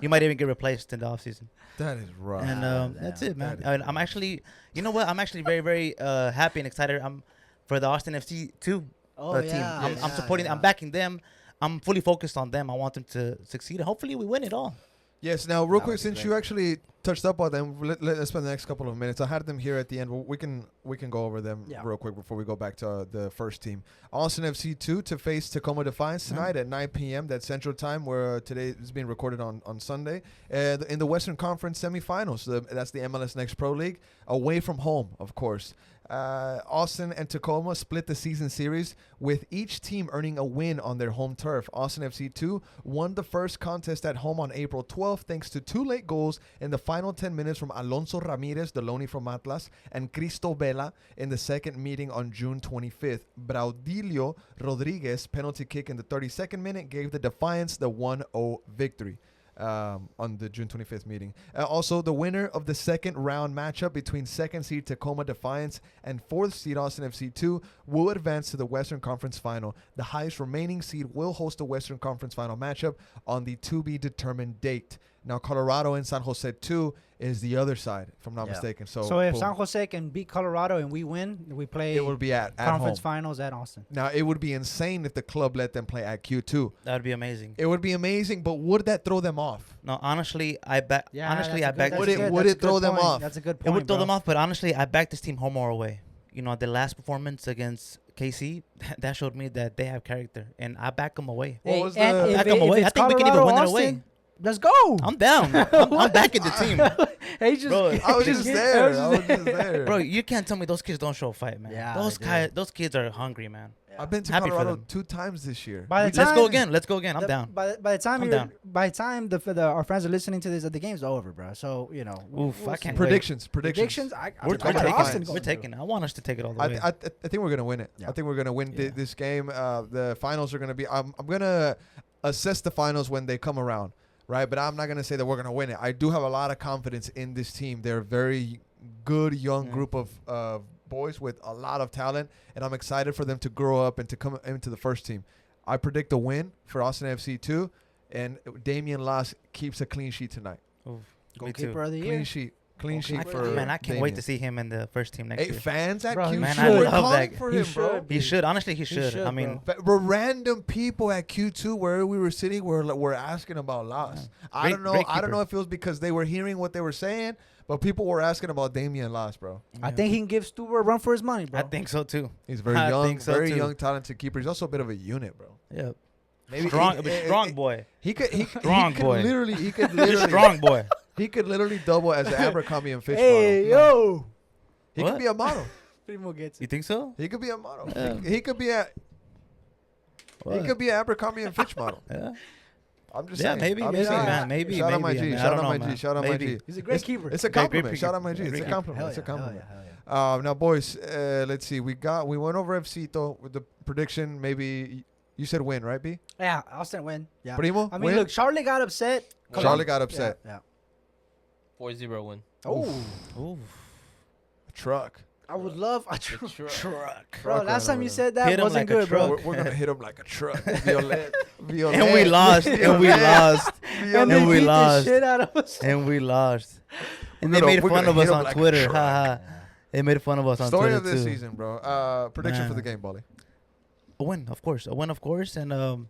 you might even get replaced in the offseason. That is rough. And that's it, man. That is And I'm actually, you know what? I'm actually very, very happy and excited. I'm for the Austin FC team. Oh, team. yeah. I'm supporting. I'm backing them. I'm fully focused on them. I want them to succeed. And hopefully, we win it all. Yes. Now, real That quick, would be since great. you actually touched up on them, let's spend the next couple of minutes. I had them here at the end. We can go over them Yeah. real quick before we go back to the first team. Austin FC 2 to face Tacoma Defiance tonight at 9 p.m. That's Central Time. Where today is being recorded on Sunday. In the Western Conference semifinals. That's the MLS Next Pro League. Away from home, of course. Austin and Tacoma split the season series with each team earning a win on their home turf. Austin FC 2 won the first contest at home on April 12th thanks to 2 late goals in the final 10 minutes from Alonso Ramirez, the loanee from Atlas, and Cristo Vela in the second meeting on June 25th. Braudilio Rodriguez penalty kick in the 32nd minute gave the Defiance the 1-0 victory. On the June 25th meeting. Also, the winner of the second round matchup between second seed Tacoma Defiance and fourth seed Austin FC 2 will advance to the Western Conference Final. The highest remaining seed will host the Western Conference Final matchup on the to-be-determined date. Now, Colorado and San Jose 2 is the other side, if I'm not Yeah. mistaken. So So if boom. San Jose can beat Colorado and we win, we play it would be at conference home. finals at Austin. Now, it would be insane if the club let them play at Q2. That would be amazing. It would be amazing, but would that throw them off? No, honestly, I bet. honestly, I that's a back. good- Would that's it- good- would that's it a throw good them point. off? That's a good It point. would throw bro. them off, but honestly, I back this team home or away. You know, the last performance against KC, that showed me that they have character, and I back them away. What Hey, was and the- if Back 'em it- away. if I it's think we can even Colorado, win it away. Austin, let's go. I'm down. I'm backing the team. Hey, just, Bro, I was just there. I was just there. Bro, you can't tell me those kids don't show a fight, man. Yeah, those they do. those kids are hungry, man. I've been to Happy for Colorado them. 2 times this year. By the Let's time- go again. Let's go again. I'm down. By the time I'm you're, down. by the time our friends are listening to this, the game's over, bro. So Oof, we'll I see. can't wait. Predictions. Predictions. I We're got taking Austin it. going We're through. taking it. I want us to take it all the way. I think we're gonna win it. Yeah. I think we're gonna win Yeah. this game. The finals are gonna be. I'm gonna assess the finals when they come around, right? But I'm not gonna say that we're gonna win it. I do have a lot of confidence in this team. They're a very good young Yeah. group of boys with a lot of talent, and I'm excited for them to grow up and to come into the first team. I predict a win for Austin FC 2, and Damian Loss keeps a clean sheet tonight. Oof, me Goalkeeper too. of the Clean year. sheet. Clean sheet Goalkeeper for of the year. Man, I can't wait to see him in the first team next Hey, year. fans at Bro, Q2 Man, I we're love calling that. for He him, bro. should. He should. Honestly, he should. should, I mean, bro. But random people at Q2 where we were sitting were asking about Loss. I Great- don't know. great I don't know keeper. if it was because they were hearing what they were saying, but people were asking about Damian Loss, bro. I think he can give Stuber a run for his money, bro. I think so too. He's very I young, think so, very too. young, talented keeper. He's also a bit of a unit, bro. Yeah. Maybe Strong, he- strong boy. He could. He Strong could boy. literally. He could He's literally. strong boy. He could literally double as an Abercrombie and Fitch Hey, model. yo. He What? could be a model. Primo gets You it. think so? He could be a model. Yeah. He could be a. He What? could be an Abercrombie and Fitch model. Yeah. I'm just Yeah, saying. maybe, I'm maybe, just saying. man, maybe, Shout out my maybe, G. man. I Shout out don't my know, G. man. Shout out my Maybe. G. He's a great keeper. It's a Great compliment. keeper. Shout out my G. Great It's a keeper. compliment. It's a Hell yeah, compliment. hell yeah, hell yeah. Now, boys, let's see. We went over FCito with the prediction. Maybe you said win, right, B? Yeah, Austin win. Yeah. Primo, I mean, win? look, Charlotte got upset. Charlotte got upset. Yeah. 4-0 win. Oh, Ooh. Truck. I would love a The truck. Truck. Bro, Truck last ran time you over said that Hit him wasn't like a good, bro. truck. We're gonna hit him like a truck. Violet. Violet. And we lost. And we lost. And they And we beat the lost. shit out of us. And we lost. And We're they made gonna fun of hit us him on like a Twitter. truck. Haha. They made fun of us on Story Twitter of this too. season, bro. Prediction for the Man. game, Bolly. A win, of course. A win, of course. And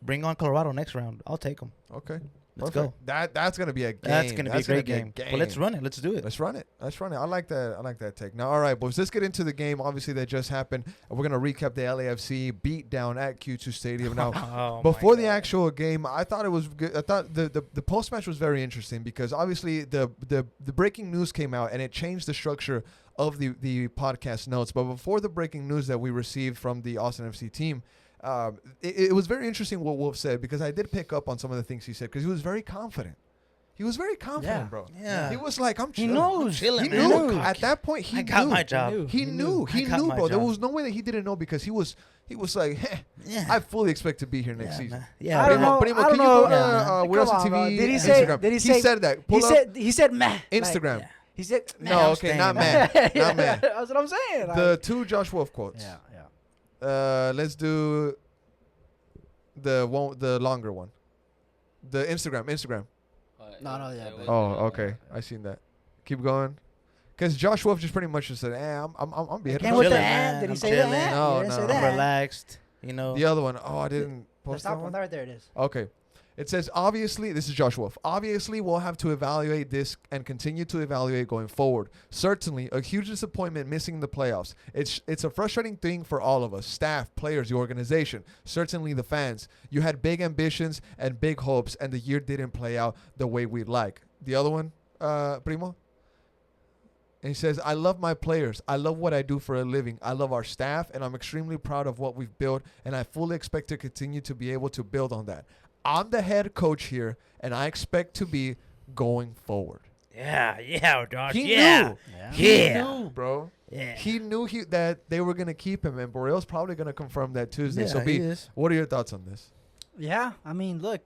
bring on Colorado next round. I'll take them. Okay. Let's Perfect. go. That's gonna be a game. That's going to be a great gonna game. Well, let's run it. Let's do it. Let's run it. Let's run it. I like that. I like that take. Now, all right, boys. Let's get into the game. Obviously, that just happened. We're gonna recap the LAFC beat down at Q2 Stadium. Now, Oh, my before the God. actual game, I thought it was good. I thought the post match was very interesting because obviously the breaking news came out and it changed the structure of the podcast notes. But before the breaking news that we received from the Austin FC team. It was very interesting what Wolf said because I did pick up on some of the things he said because he was very confident. He was very confident, Yeah. bro. Yeah. He was like, I'm He chilling. knows. chilling, He man. knew. Cocky. At that point, he I got knew. my job. He knew. He I got knew, my bro. There job. was no way that he didn't know because he was like, "Heh, Yeah. I fully expect to be here next Yeah, season. man. Yeah. I don't man. know. Primo, I can don't you go know. to Yeah. We're Come on on, bro. TV Did he say? Instagram? Did he say? said that. Pull He up said. He said, "Meh." Instagram. Yeah. He said, "Meh." No, I'm okay, staying, not man. man. Not man. That's what I'm saying. The two Josh Wolf quotes. yeah, yeah. Let's do the longer one. The Instagram. No, yeah, but- Oh, okay. I seen that. Keep going. Because Josh Wolf just pretty much just said, I'm being Came with chilling, the man. Did he I'm say chilling. that? No, You didn't say no. that. I'm relaxed. You know. The other one. Oh, I didn't The post top that one. one. Right there it is. Okay. It says, obviously, this is Josh Wolf. Obviously, we'll have to evaluate this and continue to evaluate going forward. Certainly, a huge disappointment missing the playoffs. It's a frustrating thing for all of us, staff, players, the organization, certainly the fans. You had big ambitions and big hopes, and the year didn't play out the way we'd like. The other one, Primo? And he says, I love my players. I love what I do for a living. I love our staff, and I'm extremely proud of what we've built, and I fully expect to continue to be able to build on that. I'm the head coach here, and I expect to be going forward. Yeah, Josh. He yeah. knew. Yeah. He Yeah. knew, bro. Yeah. He knew that they were going to keep him, and Borrell's probably going to confirm that Tuesday. Yeah, So, he B, is. what are your thoughts on this? Yeah, I mean, look,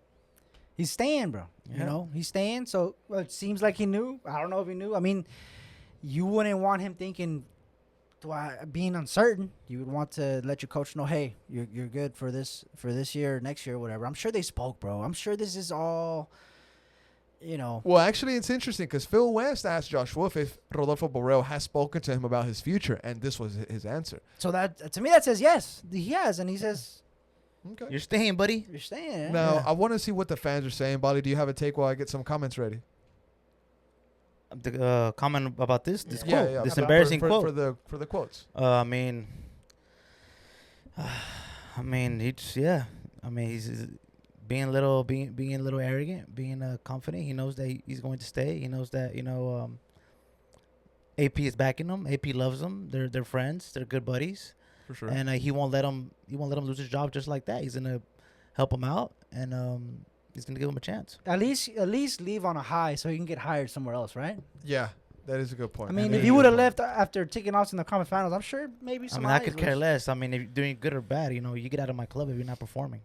he's staying, bro. Yeah. You know, he's staying. So it seems like he knew. I don't know if he knew. I mean, you wouldn't want him thinking, being uncertain. You would want to let your coach know, hey, you're good for this year, next year, whatever. I'm sure they spoke, bro. I'm sure this is all, you know. Well, actually, it's interesting because Phil West asked Josh Wolf if Rodolfo Borrell has spoken to him about his future, and this was his answer. So that to me that says yes, he has, and he says Okay. You're staying, buddy. you're staying. Now, Yeah. I want to see what the fans are saying. Bali, do you have a take while I get some comments ready? The comment about this quote, this For- embarrassing for, quote. for the quotes. I mean, he just, yeah. I mean, he's being a little arrogant, being confident. He knows that he's going to stay. He knows that AP is backing him. AP loves him. They're friends. They're good buddies. For sure. And he won't let him lose his job just like that. He's gonna help him out, and he's gonna give him a chance. At least leave on a high so he can get hired somewhere else, right? Yeah, that is a good point. I mean, That if is he a would good have point. left after taking us in the conference finals, I'm sure maybe I some. mean, I eyes could care was- less. I mean, if you're doing good or bad, you get out of my club if you're not performing.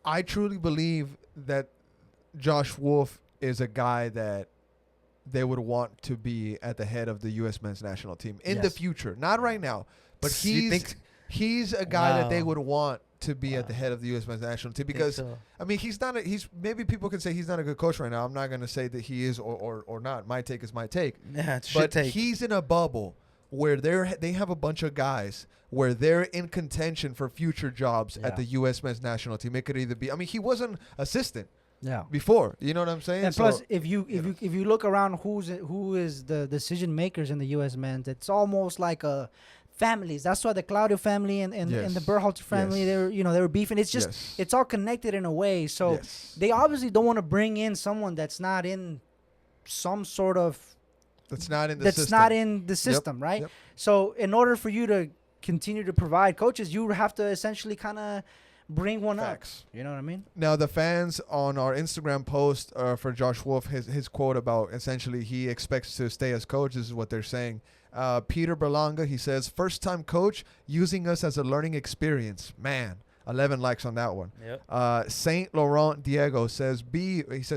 I truly believe that Josh Wolf is a guy that they would want to be at the head of the U.S. men's national team in the Yes. future. Not right now, but You think- he's a guy that they Wow. would want to be at the Wow. head of the U.S. men's national team Think because so? I mean he's maybe people can say he's not a good coach right now. I'm not going to say that he is or not. My take is my take. Yeah, it's But shit take. he's in a bubble where they have a bunch of guys where they're in contention for future jobs Yeah. at the U.S. men's national team. It could either be. I mean, he was an assistant Yeah. before. You know what I'm saying? And So- plus, if you look around, who is the decision makers in the U.S. men's, it's almost like families. That's why the Claudio family and Yes. the Berhalter family, Yes. they were beefing. It's just Yes. it's all connected in a way. So Yes. they obviously don't want to bring in someone that's not in some sort of That's not in the that's system. not in the system, right? Yep. So in order for you to continue to provide coaches, you have to essentially kind of bring one Facts. up. You know what I mean? Now the fans on our Instagram post for Josh Wolf, his quote about essentially he expects to stay as coach. This is what they're saying. Peter Berlanga, he says, first time coach using us as a learning experience. Man, 11 likes on that one. Yep. Saint Laurent Diego says,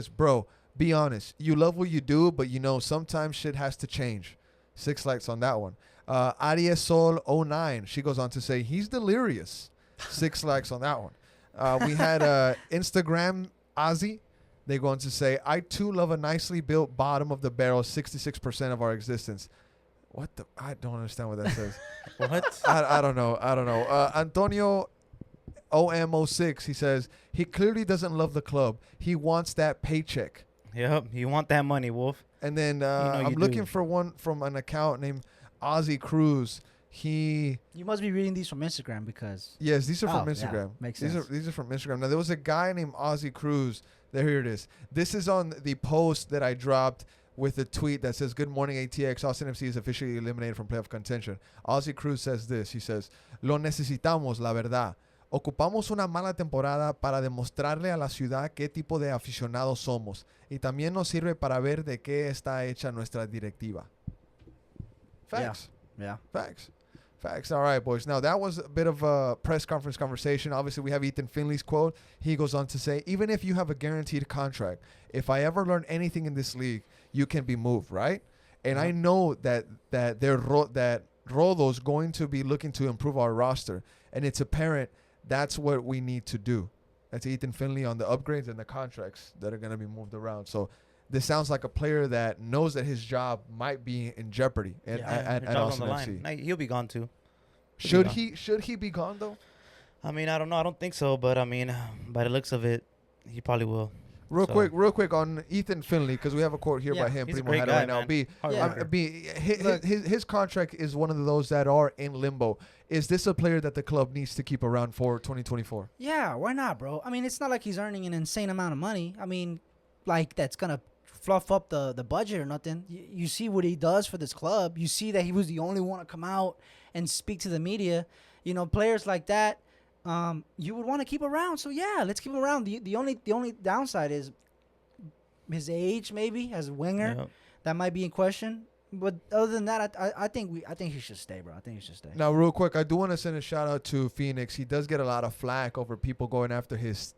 bro, be honest. You love what you do, but sometimes shit has to change. 6 likes on that one. Aries Sol 09, she goes on to say, he's delirious. 6 likes on that one. We had Instagram Ozzy. They go on to say, I too love a nicely built bottom of the barrel, 66% of our existence. What the? I don't understand what that says. What? I don't know. Antonio OM06, he says, he clearly doesn't love the club. He wants that paycheck. Yep. You want that money, Wolf? And then I'm you looking do. for one from an account named Ozzy Cruz. You must be reading these from Instagram because Yes, these are from Oh, yeah, Instagram. makes These sense. are from Instagram. Now there was a guy named Ozzy Cruz. Here it is. This is on the post that I dropped with a tweet that says, "Good morning, ATX. Austin FC is officially eliminated from playoff contention." Ozzy Cruz says this. He says, "Lo necesitamos, la verdad. Ocupamos una mala temporada para demostrarle a la ciudad qué tipo de aficionados somos y también nos sirve para ver de qué está hecha nuestra directiva." Facts. yeah. Facts. All right, boys. Now, that was a bit of a press conference conversation. Obviously, we have Ethan Finley's quote. He goes on to say, even if you have a guaranteed contract, if I ever learn anything in this league, you can be moved, right? And I know that Rodo's going to be looking to improve our roster. and it's apparent that's what we need to do. That's Ethan Finley on the upgrades and the contracts that are going to be moved around. So this sounds like a player that knows that his job might be in jeopardy at Your dog's Austin on the FC. line. Nah, he'll be gone too. Should he be gone though? I mean, I don't know. I don't think so, but I mean, by the looks of it, he probably will. Real So- quick on Ethan Finley, because we have a quote here by him. He's a Primo great had it guy, right now. man. B, Hard Yeah. worker. his contract is one of those that are in limbo. Is this a player that the club needs to keep around for 2024? Yeah, why not, bro? I mean, it's not like he's earning an insane amount of money. I mean, like that's gonna fluff up the budget or nothing. You see what he does for this club. You see that he was the only one to come out and speak to the media. You know, players like that, you would want to keep around. So yeah, let's keep him around. The only downside is his age, maybe as a winger. Yeah. That might be in question. But other than that, I think he should stay, bro. I think he should stay. Now, real quick, I do want to send a shout out to Phoenix. He does get a lot of flack over people going after his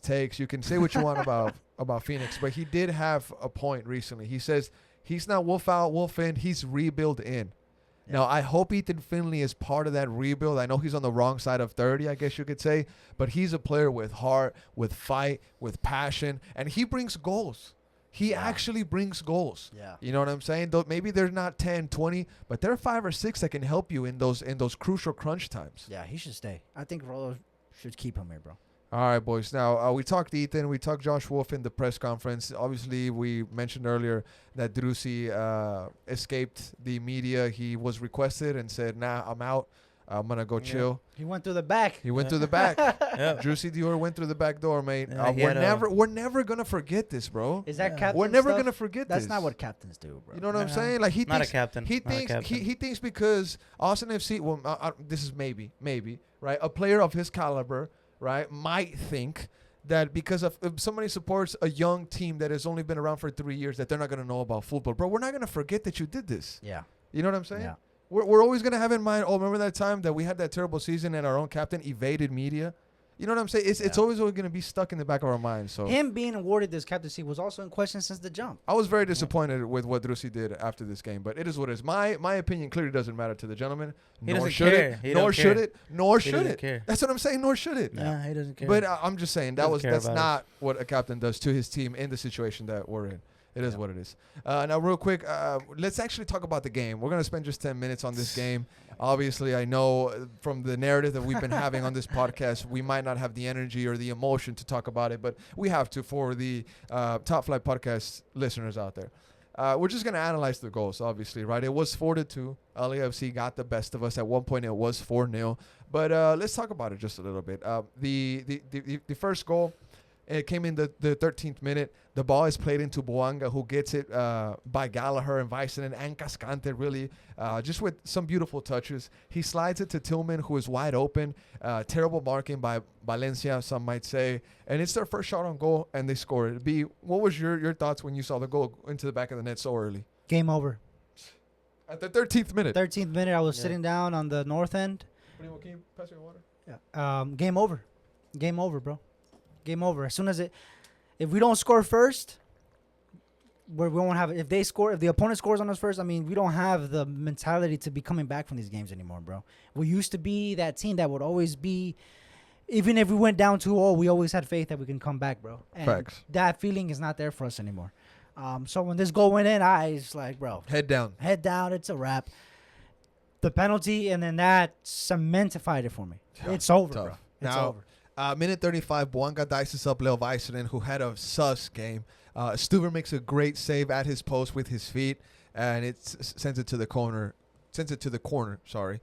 takes. You can say what you want about Phoenix, but he did have a point recently. He says he's not wolf out, wolf in. He's rebuild in. Yeah. Now, I hope Ethan Finley is part of that rebuild. I know he's on the wrong side of 30, I guess you could say, but he's a player with heart, with fight, with passion, and he brings goals. He actually brings goals. Yeah. You know what I'm saying? Though maybe they're not 10, 20, but they're 5 or 6 that can help you in those crucial crunch times. Yeah, he should stay. I think Rolo should keep him here, bro. All right, boys. Now, we talked Ethan. We talked Josh Wolf in the press conference. Obviously, we mentioned earlier that Drusi escaped the media. He was requested and said, nah, I'm out. I'm going to go chill. He went through the back. He went through the back. Yeah. Drusi Dior went through the back door, mate. Yeah, he had a- we're never going to forget this, bro. Is that Yeah. captain We're never stuff? going to forget That's this. not what captains do, bro. You know what I'm Yeah. saying? Like he Not a thinks captain. He Not a thinks captain. he thinks because Austin FC. Well, this is maybe right. A player of his caliber, right, might think that because of if somebody supports a young team that has only been around for 3 years, that they're not gonna know about football, bro. We're not gonna forget that you did this. Yeah. You know what I'm saying? Yeah. We're always gonna have in mind. Oh, remember that time that we had that terrible season and our own captain evaded media. You know what I'm saying? It's Yeah. always going to be stuck in the back of our minds. So Him being awarded this captaincy was also in question since the jump. I was very disappointed with what Drusi did after this game, but it is what it is. My opinion clearly doesn't matter to the gentleman. He Nor doesn't should care. it. He Nor don't should care. it. Nor He should doesn't it. care. That's what I'm saying. Nor should it. Nah, he doesn't care. But I'm just saying Doesn't care that's about not what a captain does to his team in the situation that we're in. It is what it is. Now, real quick, let's actually talk about the game. We're going to spend just 10 minutes on this game. Obviously, I know from the narrative that we've been having on this podcast, we might not have the energy or the emotion to talk about it, but we have to for the Top Flight Podcast listeners out there. We're just going to analyze the goals, obviously, right? It was 4-2. LAFC got the best of us. At one point, it was 4-0. But let's talk about it just a little bit. The first goal, it came in the 13th minute. The ball is played into Boanga, who gets it by Gallagher and Vicenen and Cascante, really, just with some beautiful touches. He slides it to Tillman, who is wide open. Terrible marking by Valencia, some might say. And it's their first shot on goal, and they score it. B, what was your thoughts when you saw the goal into the back of the net so early? Game over. At the 13th minute. 13th minute, I was Yeah. sitting down on the north end. Can you pass me water? Yeah. Game over. Game over, bro. Game over. As soon as if we don't score first, we won't have it. If the opponent scores on us first, I mean, we don't have the mentality to be coming back from these games anymore, bro. We used to be that team that would always be, even if we went down 2-0, we always had faith that we can come back, bro. And Facts. that feeling is not there for us anymore. So when this goal went in, I was like, bro, Head down. it's a wrap. The penalty, and then that cementified it for me. It's over, Tough. bro. It's Now, over. Minute 35, Boanga dices up Leo Vicenen, who had a sus game. Stuver makes a great save at his post with his feet, and it sends it to the corner. Sorry.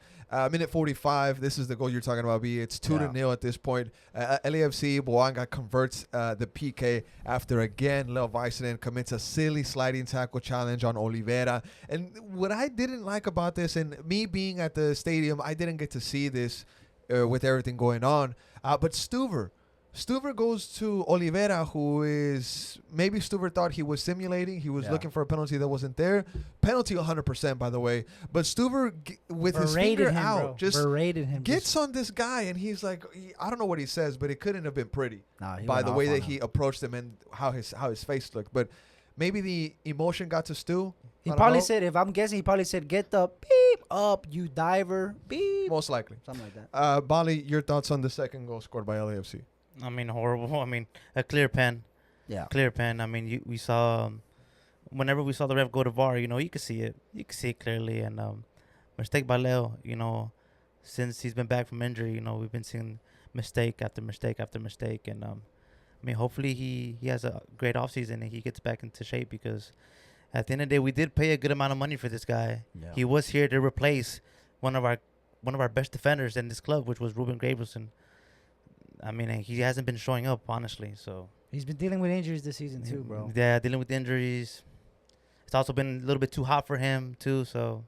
Minute 45, this is the goal you're talking about, B. It's 2-0 at this point. LAFC, Boanga converts the PK after, again, Leo Vicenen commits a silly sliding tackle challenge on Oliveira. And what I didn't like about this, and me being at the stadium, I didn't get to see this with everything going on. But Stuver goes to Oliveira, who is, maybe Stuver thought he was simulating. He was looking for a penalty that wasn't there. Penalty 100%, by the way. But Stuver, with his finger out, bro. just berated him. gets on this guy, and he's like, I don't know what he says, but it couldn't have been pretty He by went the off way on that him. he approached him and how his face looked. But maybe the emotion got to Stu. He I don't probably know. said, if I'm guessing, he probably said, "Get the beep up, you diver, beep." Most likely. Something like that. Bali, your thoughts on the second goal scored by LAFC? I mean, horrible. I mean, a clear pen. Yeah. Clear pen. I mean, we saw whenever we saw the ref go to VAR, you could see it. You could see it clearly. And mistake by Leo. Since he's been back from injury, we've been seeing mistake after mistake after mistake. And I mean, hopefully he has a great offseason and he gets back into shape, because at the end of the day, we did pay a good amount of money for this guy. Yeah. He was here to replace one of our best defenders in this club, which was Ruben Gravelson. I mean, he hasn't been showing up, honestly. So He's been dealing with injuries this season too, bro. yeah, dealing with injuries. It's also been a little bit too hot for him too. So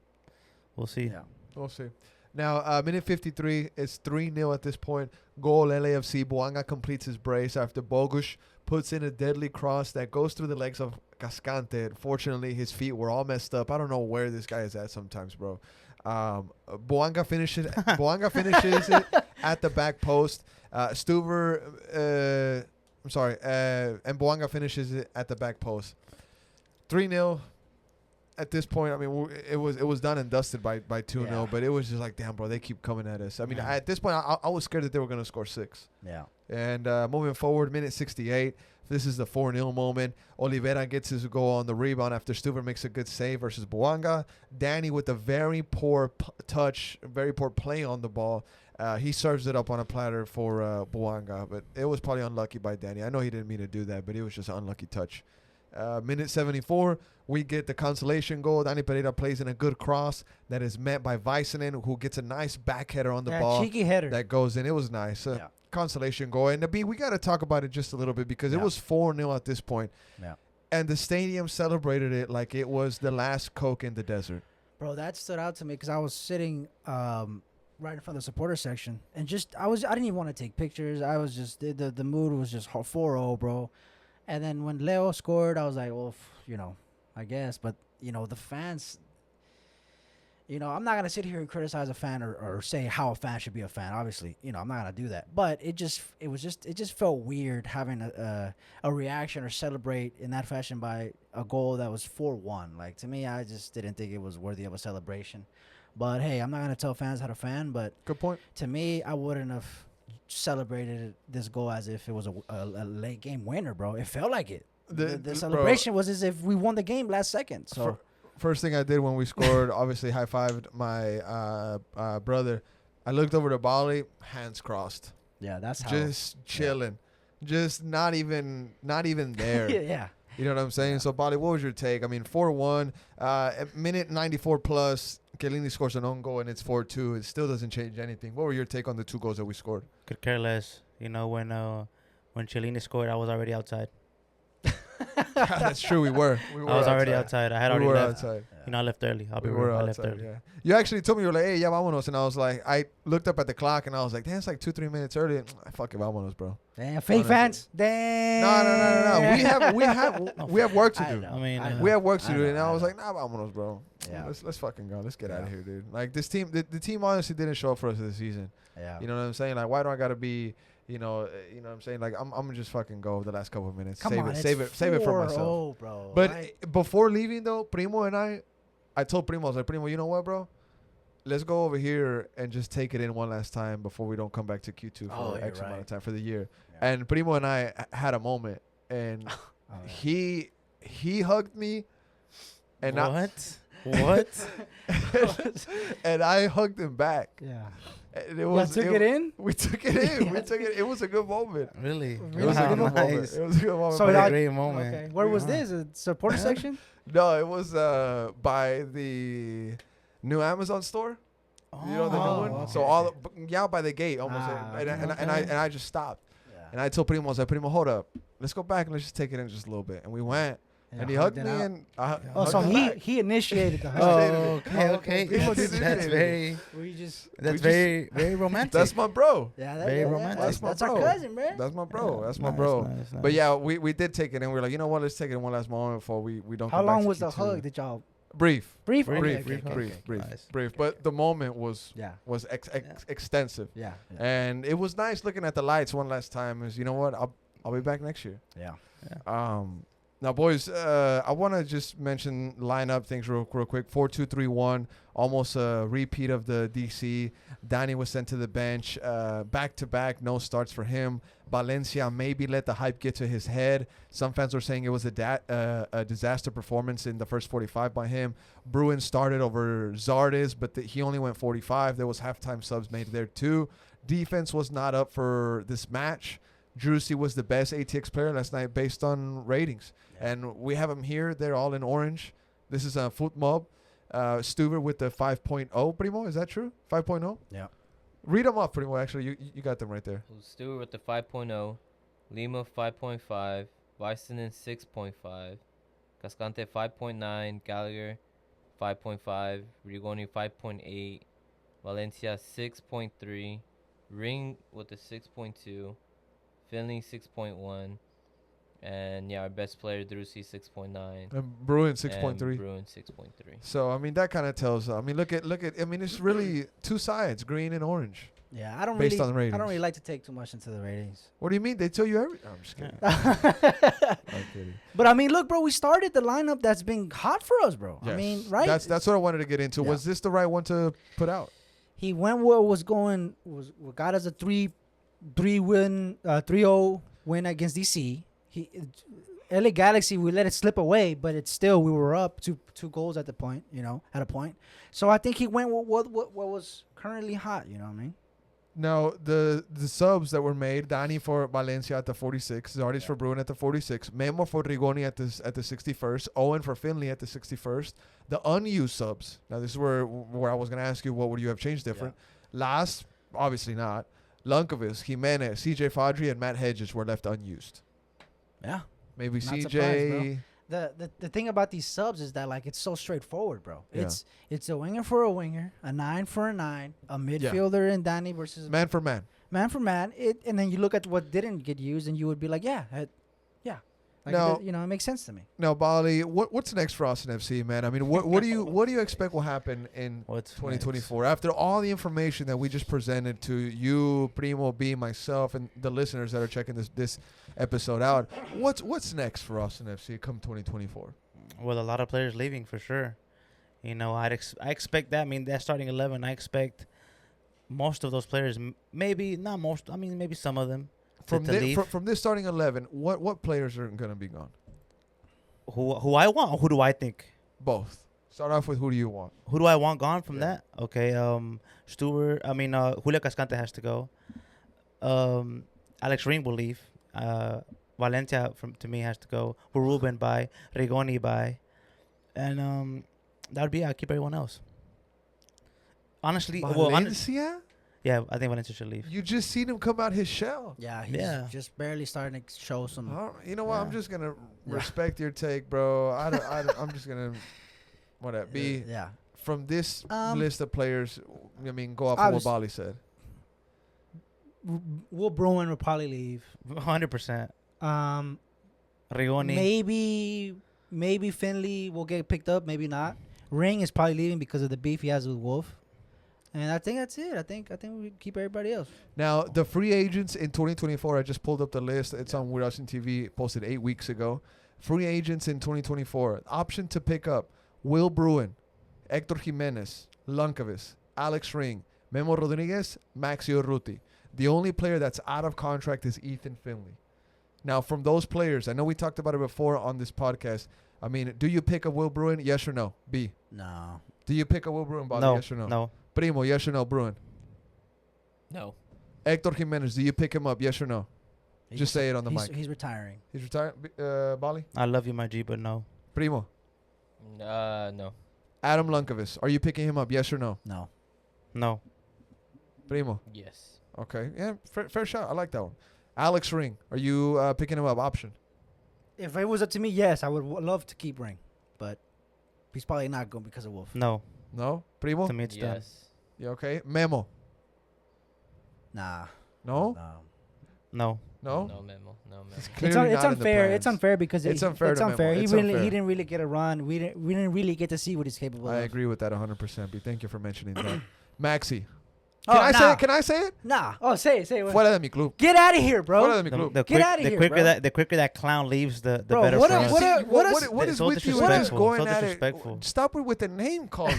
we'll see. Yeah. We'll see. Now, minute 53, it's 3-0 at this point. Goal LAFC. Boanga completes his brace after Bogusz puts in a deadly cross that goes through the legs of Cascante. Unfortunately, his feet were all messed up. I don't know where this guy is at sometimes, bro. Boanga finishes it at the back post. Stuver, and Boanga finishes it at the back post. 3-0. At this point, I mean, it was done and dusted by 2-0, Yeah. but it was just like, damn, bro, they keep coming at us. I mean, Yeah. at this point, I was scared that they were going to score 6. Yeah. And moving forward, minute 68, this is the 4-0 moment. Oliveira gets his goal on the rebound after Stuver makes a good save versus Boanga. Danny with a very poor touch, very poor play on the ball. He serves it up on a platter for Boanga, but it was probably unlucky by Danny. I know he didn't mean to do that, but it was just an unlucky touch. Minute 74, we get the consolation goal. Danny Pereira plays in a good cross that is met by Väisänen, who gets a nice back header on the ball Cheeky header. that goes in. It was nice. Yeah. Consolation goal. And we got to talk about it just a little bit, because it was 4-0 at this point. Yeah. And the stadium celebrated it like it was the last Coke in the desert. Bro, that stood out to me because I was sitting right in front of the supporter section, and I didn't even want to take pictures. I was just the mood was just 4-0, bro. And then when Leo scored, I was like, well, I guess. But the fans. I'm not gonna sit here and criticize a fan or say how a fan should be a fan. Obviously, I'm not gonna do that. But it just felt weird having a reaction or celebrate in that fashion by a goal that was 4-1. Like, to me, I just didn't think it was worthy of a celebration. But hey, I'm not gonna tell fans how to fan. But Good point. to me, I wouldn't have celebrated this goal as if it was a late game winner, bro. It felt like it. The celebration was as if we won the game last second. So. First thing I did when we scored, obviously high-fived my brother. I looked over to Bali, hands crossed. Yeah, that's how. Just chilling. Just not even there. yeah. You know what I'm saying? Yeah. So, Bali, what was your take? I mean, 4-1. At minute 94 plus, Chiellini scores an own goal, and it's 4-2. It still doesn't change anything. What were your take on the 2 goals that we scored? Could care less. When Chiellini scored, I was already outside. That's true. We were. I was already outside. I had We already were left. outside. I left early. I'll be We were real. I left outside, early. yeah. You actually told me, you were like, hey, yeah, vámonos. And I was like, I looked up at the clock, and I was like, damn, it's like 2-3 minutes early. Fuck it, vámonos, bro. Damn, fake Honestly. fans. Damn. No. We have work to I do. know. I mean, We have work to I do. know, And I I was know. like, nah, vámonos, bro. Yeah. Let's fucking go. Let's get out of Yeah. here, dude. Like, this team, the team honestly didn't show up for us this season. Yeah. You know what I'm saying? Like, why do I gotta be, you know what I'm saying? Like, I'm gonna just fucking go the last couple of minutes. Come on, Save it for myself. Oh, bro. But Like, before leaving though, Primo and I told Primo, I was like, Primo, you know what, bro? Let's go over here and just take it in one last time before we don't come back to Q2 Oh, for you're X amount of right. time for the year. Yeah. And Primo and I had a moment, and oh, yeah. he hugged me, and what? and I hugged him back. Yeah. And it was took it in? We took it in. We took it. It was a good moment. Really? It was a Wow, good moment. nice. It was a good moment. So What But a y'all- great moment. Okay. Where was Wow. this? A supporter section? no, it was by the new Amazon store. You know the new Oh, one. okay. So by the gate almost. Ah, and I just stopped. Yeah. And I told Primo, I was like, Primo, hold up. Let's go back and let's just take it in just a little bit. And we went. Yeah, And he hugged it me, out. and I Oh, hugged so him back. he initiated the hug. Oh, okay. People That's, did that's it. very We just that's just- very romantic. That's my bro. Yeah, Very romantic. That's, That's my our bro. cousin, man. That's my bro. Yeah, That's my nice, bro. nice, But nice. yeah, we did take it, and we were like, you know what? Let's take it in one last moment before we don't. how come back long to was the Q2. hug? Did y'all Brief. brief? Brief, Okay, brief, okay, brief. okay. Brief. Nice. Brief. But the moment was Yeah. extensive, Yeah. and it was nice looking at the lights one last time. Is, you know what? I'll be back next year. Yeah. Now, boys, I want to just mention lineup things real quick. 4-2-3-1, almost a repeat of the DC. Danny was sent to the bench. Back-to-back, no starts for him. Valencia maybe let the hype get to his head. Some fans were saying it was a disaster performance in the first 45 by him. Bruin started over Zardes, but he only went 45. There was halftime subs made there too. Defense was not up for this match. Drusi was the best ATX player last night based on ratings. Yeah. And we have them here. They're all in orange. This is a foot mob. Stuber with the 5.0, Primo. Is that true? 5.0? Yeah. Read them off, Primo. Actually, you got them right there. Stuber with the 5.0. Lima 5.5. Weissenen 6.5. Cascante 5.9. Gallagher 5.5. Rigoni 5.8. Valencia 6.3. Ring with the 6.2. Finley 6.1, and our best player Drusi 6.9, and Bruin 6.3. Bruin 6.3. So I mean that kind of tells. I mean look at. I mean it's really two sides, green and orange. Yeah, I don't based on the ratings. I don't really like to take too much into the ratings. What do you mean? They tell you everything. I'm just kidding. I'm kidding. But I mean, look, bro, we started the lineup that's been hot for us, bro. Yes. I mean, right? That's what I wanted to get into. Yeah. Was this the right one to put out? He went where was going was what got us a 3-0 win against DC. LA Galaxy, we let it slip away, but it's still we were up two goals at a point. So I think he went with what was currently hot. You know what I mean? Now the subs that were made: Dani for Valencia at the 46, Zardes for Bruin at the 46, Memo for Rigoni at the 61st, Owen for Finley at the 61st. The unused subs. Now this is where I was gonna ask you what would you have changed different. Yeah. Last, obviously not. Lunkovic, Jimenez, CJ Fadri, and Matt Hedges were left unused. Yeah. Maybe Not CJ. surprised, bro. The thing about these subs is that like it's so straightforward, bro. Yeah. It's a winger for a winger, a 9 for a 9, a midfielder in Danny versus man for man. Man for man. And then you look at what didn't get used, and you would be like, yeah. Like no, it makes sense to me. Now, Bali, what's next for Austin FC, man? I mean, what do you expect will happen in 2024 after all the information that we just presented to you, Primo, B, myself, and the listeners that are checking this episode out? What's next for Austin FC come 2024? Well, a lot of players leaving for sure. I expect that. I mean, that starting 11, I expect most of those players, maybe not most. I mean, maybe some of them. From this starting 11, what players are going to be gone? Who I want, or who do I think? Both. Start off with who do you want? Who do I want gone from that? Okay, Stuart. I mean, Julio Cascante has to go. Alex Ring will leave. Valencia to me has to go. Ruben by. Rigoni by. And that would be I'll keep everyone else. Honestly, Valencia? Yeah, I think Valencia should leave. You just seen him come out his shell. Yeah, he's just barely starting to show some. You know what? Yeah. I'm just gonna respect your take, bro. I'm just gonna be. Yeah. From this list of players, I mean, go off of what Bali said. Will Bruin will probably leave. 100%. Rigoni. Maybe Finley will get picked up. Maybe not. Ring is probably leaving because of the beef he has with Wolf. And I think that's it. I think we keep everybody else. Now, the free agents in 2024, I just pulled up the list. It's on Weird Austin TV, posted 8 weeks ago. Free agents in 2024. Option to pick up: Will Bruin, Hector Jimenez, Lunkovic, Alex Ring, Memo Rodriguez, Maxi Urruti. The only player that's out of contract is Ethan Finley. Now, from those players, I know we talked about it before on this podcast. I mean, do you pick up Will Bruin? Yes or no? B. No. Do you pick up Will Bruin? Bobby? No. Yes or no? No. Primo, yes or no, Bruin? No. Hector Jimenez, do you pick him up? Yes or no? Just say it on the mic. He's retiring. He's retired. Bali? I love you, my G, but no. Primo? No. Adam Lunkovic, are you picking him up? Yes or no? No. No. Primo? Yes. Okay. Yeah, fair shot. I like that one. Alex Ring, are you picking him up? Option? If it was up to me, yes, I would love to keep Ring. But he's probably not going because of Wolf. No. No? Primo? To me, it's done. Yes. You okay? Memo? Nah. No? No. No? No memo. No memo. It's unfair. It's unfair because it's unfair. It's unfair. He didn't really get a run. We didn't really get to see what he's capable of. I agree with that 100%. B. Thank you for mentioning that. Maxi? Can Oh, I say nah. it? Can I say it? Nah. Oh, say it. Fuera de mi club. Get out of here, Fuera bro. de mi club. Get outta here, bro. The quicker that clown leaves, the Bro, better what for a- us. what a- See, what It's is so with you and just disrespectful, going so at disrespectful. it? Stop it with the name calling.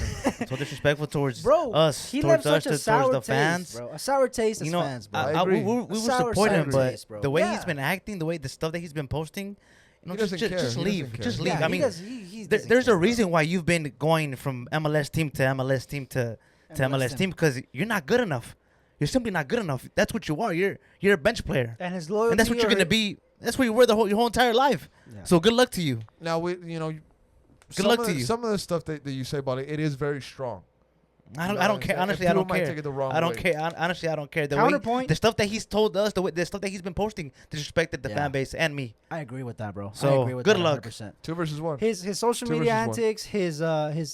So disrespectful towards Bro, us, he towards left us, such a towards sour the taste, fans. bro. A sour taste as You know, fans, bro. I agree. we A will sour, support him, sour but taste, bro. the way Yeah. he's been acting, the stuff that he's been posting, He doesn't care. just He leave, doesn't care. just Yeah, leave. Yeah, I he mean, does- he there's doesn't a care, bro. reason why you've been going from MLS team to MLS team to MLS team, because you're not good enough. You're simply not good enough. That's what you are. You're a bench player, And his loyalty. and that's what you're or- gonna be. That's what you were your whole entire life. Yeah. So good luck to you. Now, some luck of to the- you. Some of the stuff that you say, Bali, it is very strong. I don't care. and Honestly, I people don't might care. take it the wrong I don't way. care. Honestly, I don't care. Counterpoint. The stuff that he's told us, the stuff that he's been posting, disrespected the Yeah. fan base and me. I agree with that, bro. I So, agree with good that luck. 100%. 2 versus 1. His social Two media versus one. antics,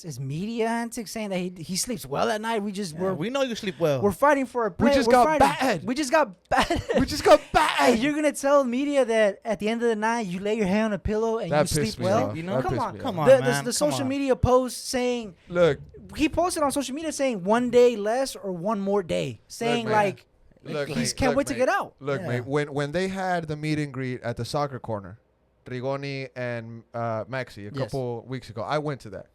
his media antics, saying that he sleeps well at night. We just We know you sleep well. we're fighting for a play. just We're got fighting. bad. We just got bad. We just got Hey, bad. you're gonna tell media that at the end of the night you lay your head on a pillow and That you pissed sleep me well? off. You know? That Come pissed on, me come off. on. The man, come social on. media post saying Look, he posted on social media saying 1 day less or 1 more day, saying man. like look, he mate, can't look, wait to mate. get out. Look, Yeah. mate, when they had the meet and greet at the soccer corner, Rigoni and Maxi a Yes. couple weeks ago, I went to that.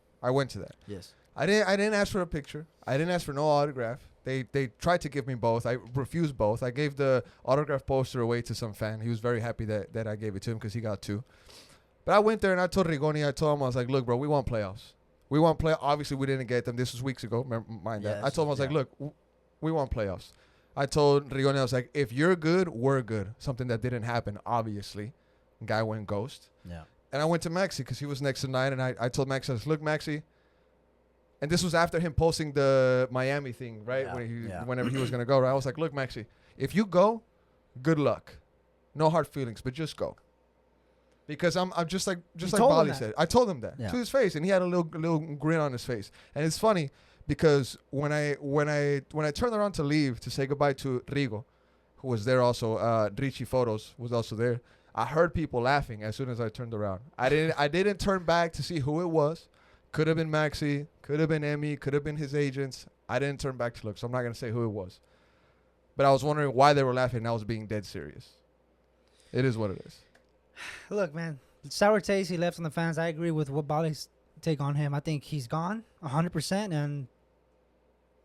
Yes. I didn't ask for a picture. I didn't ask for no autograph. They tried to give me both. I refused both. I gave the autograph poster away to some fan. He was very happy that I gave it to him because he got 2. But I went there and I told Rigoni, I told him, I was like, look, bro, we want playoffs. We want play. Obviously, we didn't get them. This was weeks ago. Mind that. Yes, I told him, I was like, yeah. look, we want playoffs. I told Rigoni, I was like, if you're good, we're good. Something that didn't happen, obviously. Guy went ghost. Yeah. And I went to Maxi because he was next to 9. And I told Maxi, I was, look, Maxi. And this was after him posting the Miami thing, right? Yeah, Whenever he was going to go. Right? I was like, look, Maxi, if you go, good luck. No hard feelings, but just go. Because I'm just like told him Bali that. said. I told him that Yeah. to his face, and he had a little grin on his face. And it's funny because when I turned around to leave to say goodbye to Rigo, who was there also, Richie Photos was also there. I heard people laughing as soon as I turned around. I didn't turn back to see who it was. Could have been Maxi, could have been Emmy, could have been his agents. I didn't turn back to look, so I'm not gonna say who it was. But I was wondering why they were laughing. And I was being dead serious. It is what it is. Look, man, sour taste he left on the fans. I agree with what Bali's take on him. I think he's gone 100%, and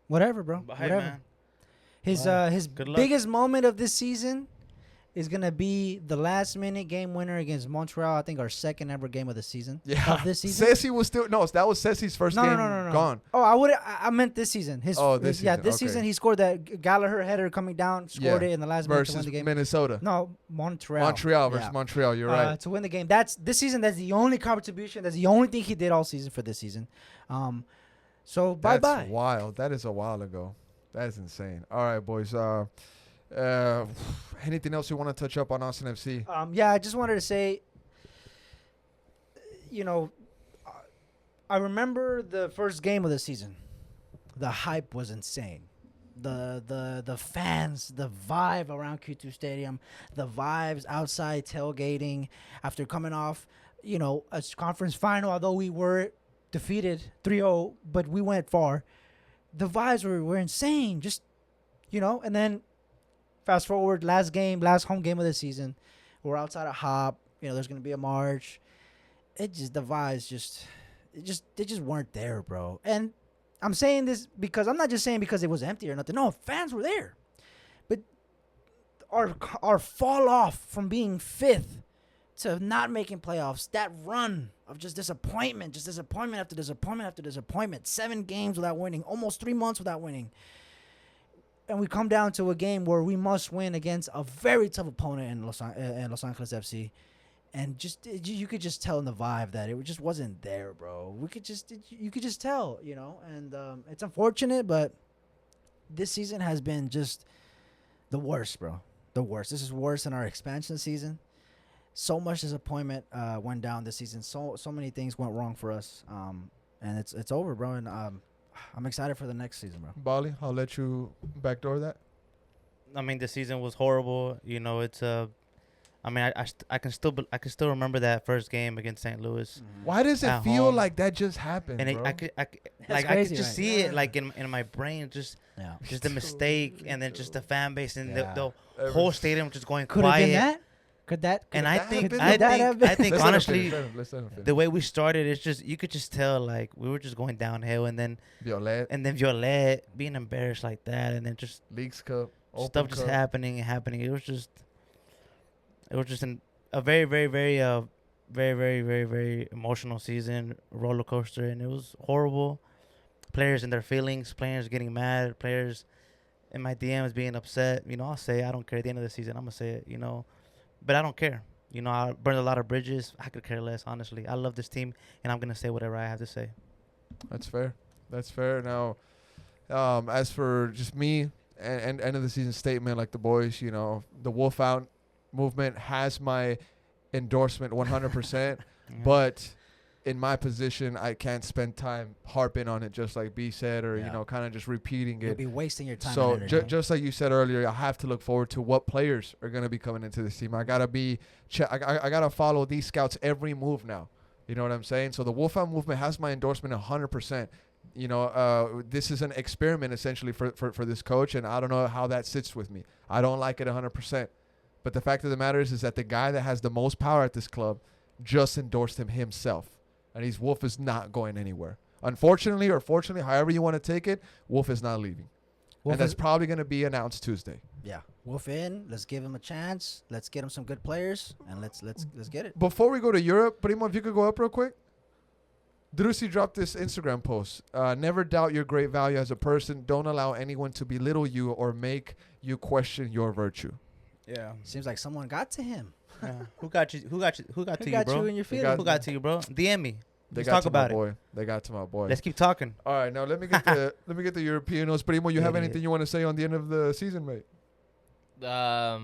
whatever, bro. Bye, whatever. man. His Good luck. biggest moment of this season is gonna be the last minute game winner against Montreal. I think our second ever game of the season. Yeah. Of this season. Ceci was still that was Ceci's first game No. gone. Oh, I meant this season. This season, this okay. season he scored that Gallagher header coming down, scored Yeah. it in the last minute to win Versus the game. Minnesota. No, Montreal. Montreal versus Yeah. Montreal. You're right. To win the game. This season. That's the only contribution. That's the only thing he did all season for this season. So bye bye. That's wild. That is a while ago. That is insane. All right, boys. Anything else you want to touch up on Austin FC? Yeah, I just wanted to say, I remember the first game of the season. The hype was insane. The fans, the vibe around Q2 Stadium, the vibes outside tailgating after coming off, a conference final, although we were defeated 3-0, but we went far. The vibes were insane. Just, and then fast forward, last home game of the season. We're outside of Hop. There's going to be a march. The vibes they just weren't there, bro. And I'm saying this because I'm not just saying because it was empty or nothing. No, fans were there. But our fall off from being 5th to not making playoffs, that run of just disappointment after disappointment after disappointment, 7 games without winning, almost 3 months without winning. And we come down to a game where we must win against a very tough opponent in Los Angeles FC. And you could just tell in the vibe that it just wasn't there, bro. You could just tell, And it's unfortunate, but this season has been just the worst, bro. The worst. This is worse than our expansion season. So much disappointment went down this season. So many things went wrong for us. And it's over, bro. And I'm excited for the next season, bro. Bali, I'll let you backdoor that. I mean, the season was horrible. It's I mean, I can still remember that first game against St. Louis, Why does it At feel home. like that just happened, and bro? I could That's like I crazy, could just right? see it like in my brain, just the mistake, and then just the fan base and the whole stadium just going Could have quiet. been that. Could that? And Could I that think have been I that have think been- I think Let's let him honestly, finish, let's let him finish. the way we started, it's just you could just tell like we were just going downhill, and then Violet, Violet being embarrassed like that, and then just Leagues Cup, Open stuff just Cup. happening. It was just a very very emotional season, roller coaster, and it was horrible. Players and their feelings, players getting mad, players in my DMs being upset. I'll say I don't care. At the end of the season, I'm gonna say it. But I don't care. I burned a lot of bridges. I could care less, honestly. I love this team, and I'm gonna say whatever I have to say. That's fair. That's fair. Now, as for just me and end of the season statement, like the boys, the Wolf Out movement has my endorsement 100%. Yeah. But in my position, I can't spend time harping on it, just like B said, or Yeah. kind of just repeating You'll it. be wasting your time. So and energy. just like you said earlier, I have to look forward to what players are going to be coming into this team. I gotta I gotta follow these scouts every move now. You know what I'm saying? So the Wolf Out movement has my endorsement 100%. This is an experiment essentially for this coach, and I don't know how that sits with me. I don't like it 100%. But the fact of the matter is that the guy that has the most power at this club just endorsed him himself. And Wolf is not going anywhere. Unfortunately or fortunately, however you want to take it, Wolf is not leaving. Wolf and that's is- probably going to be announced Tuesday. Yeah, Wolf in. Let's give him a chance. Let's get him some good players, and let's get it. Before we go to Europe, Primo, if you could go up real quick. Drusi dropped this Instagram post. Never doubt your great value as a person. Don't allow anyone to belittle you or make you question your virtue. Yeah. Seems like someone got to him. Who got you? Who got Who to you, got bro? you in your They feelings? got- Who got to you, bro? DM me. They Let's got talk to about my it. boy. They got to my boy. Let's keep talking. All right, now let me get the Europeanos. Primo, you have Idiot. anything you want to say on the end of the season, mate? I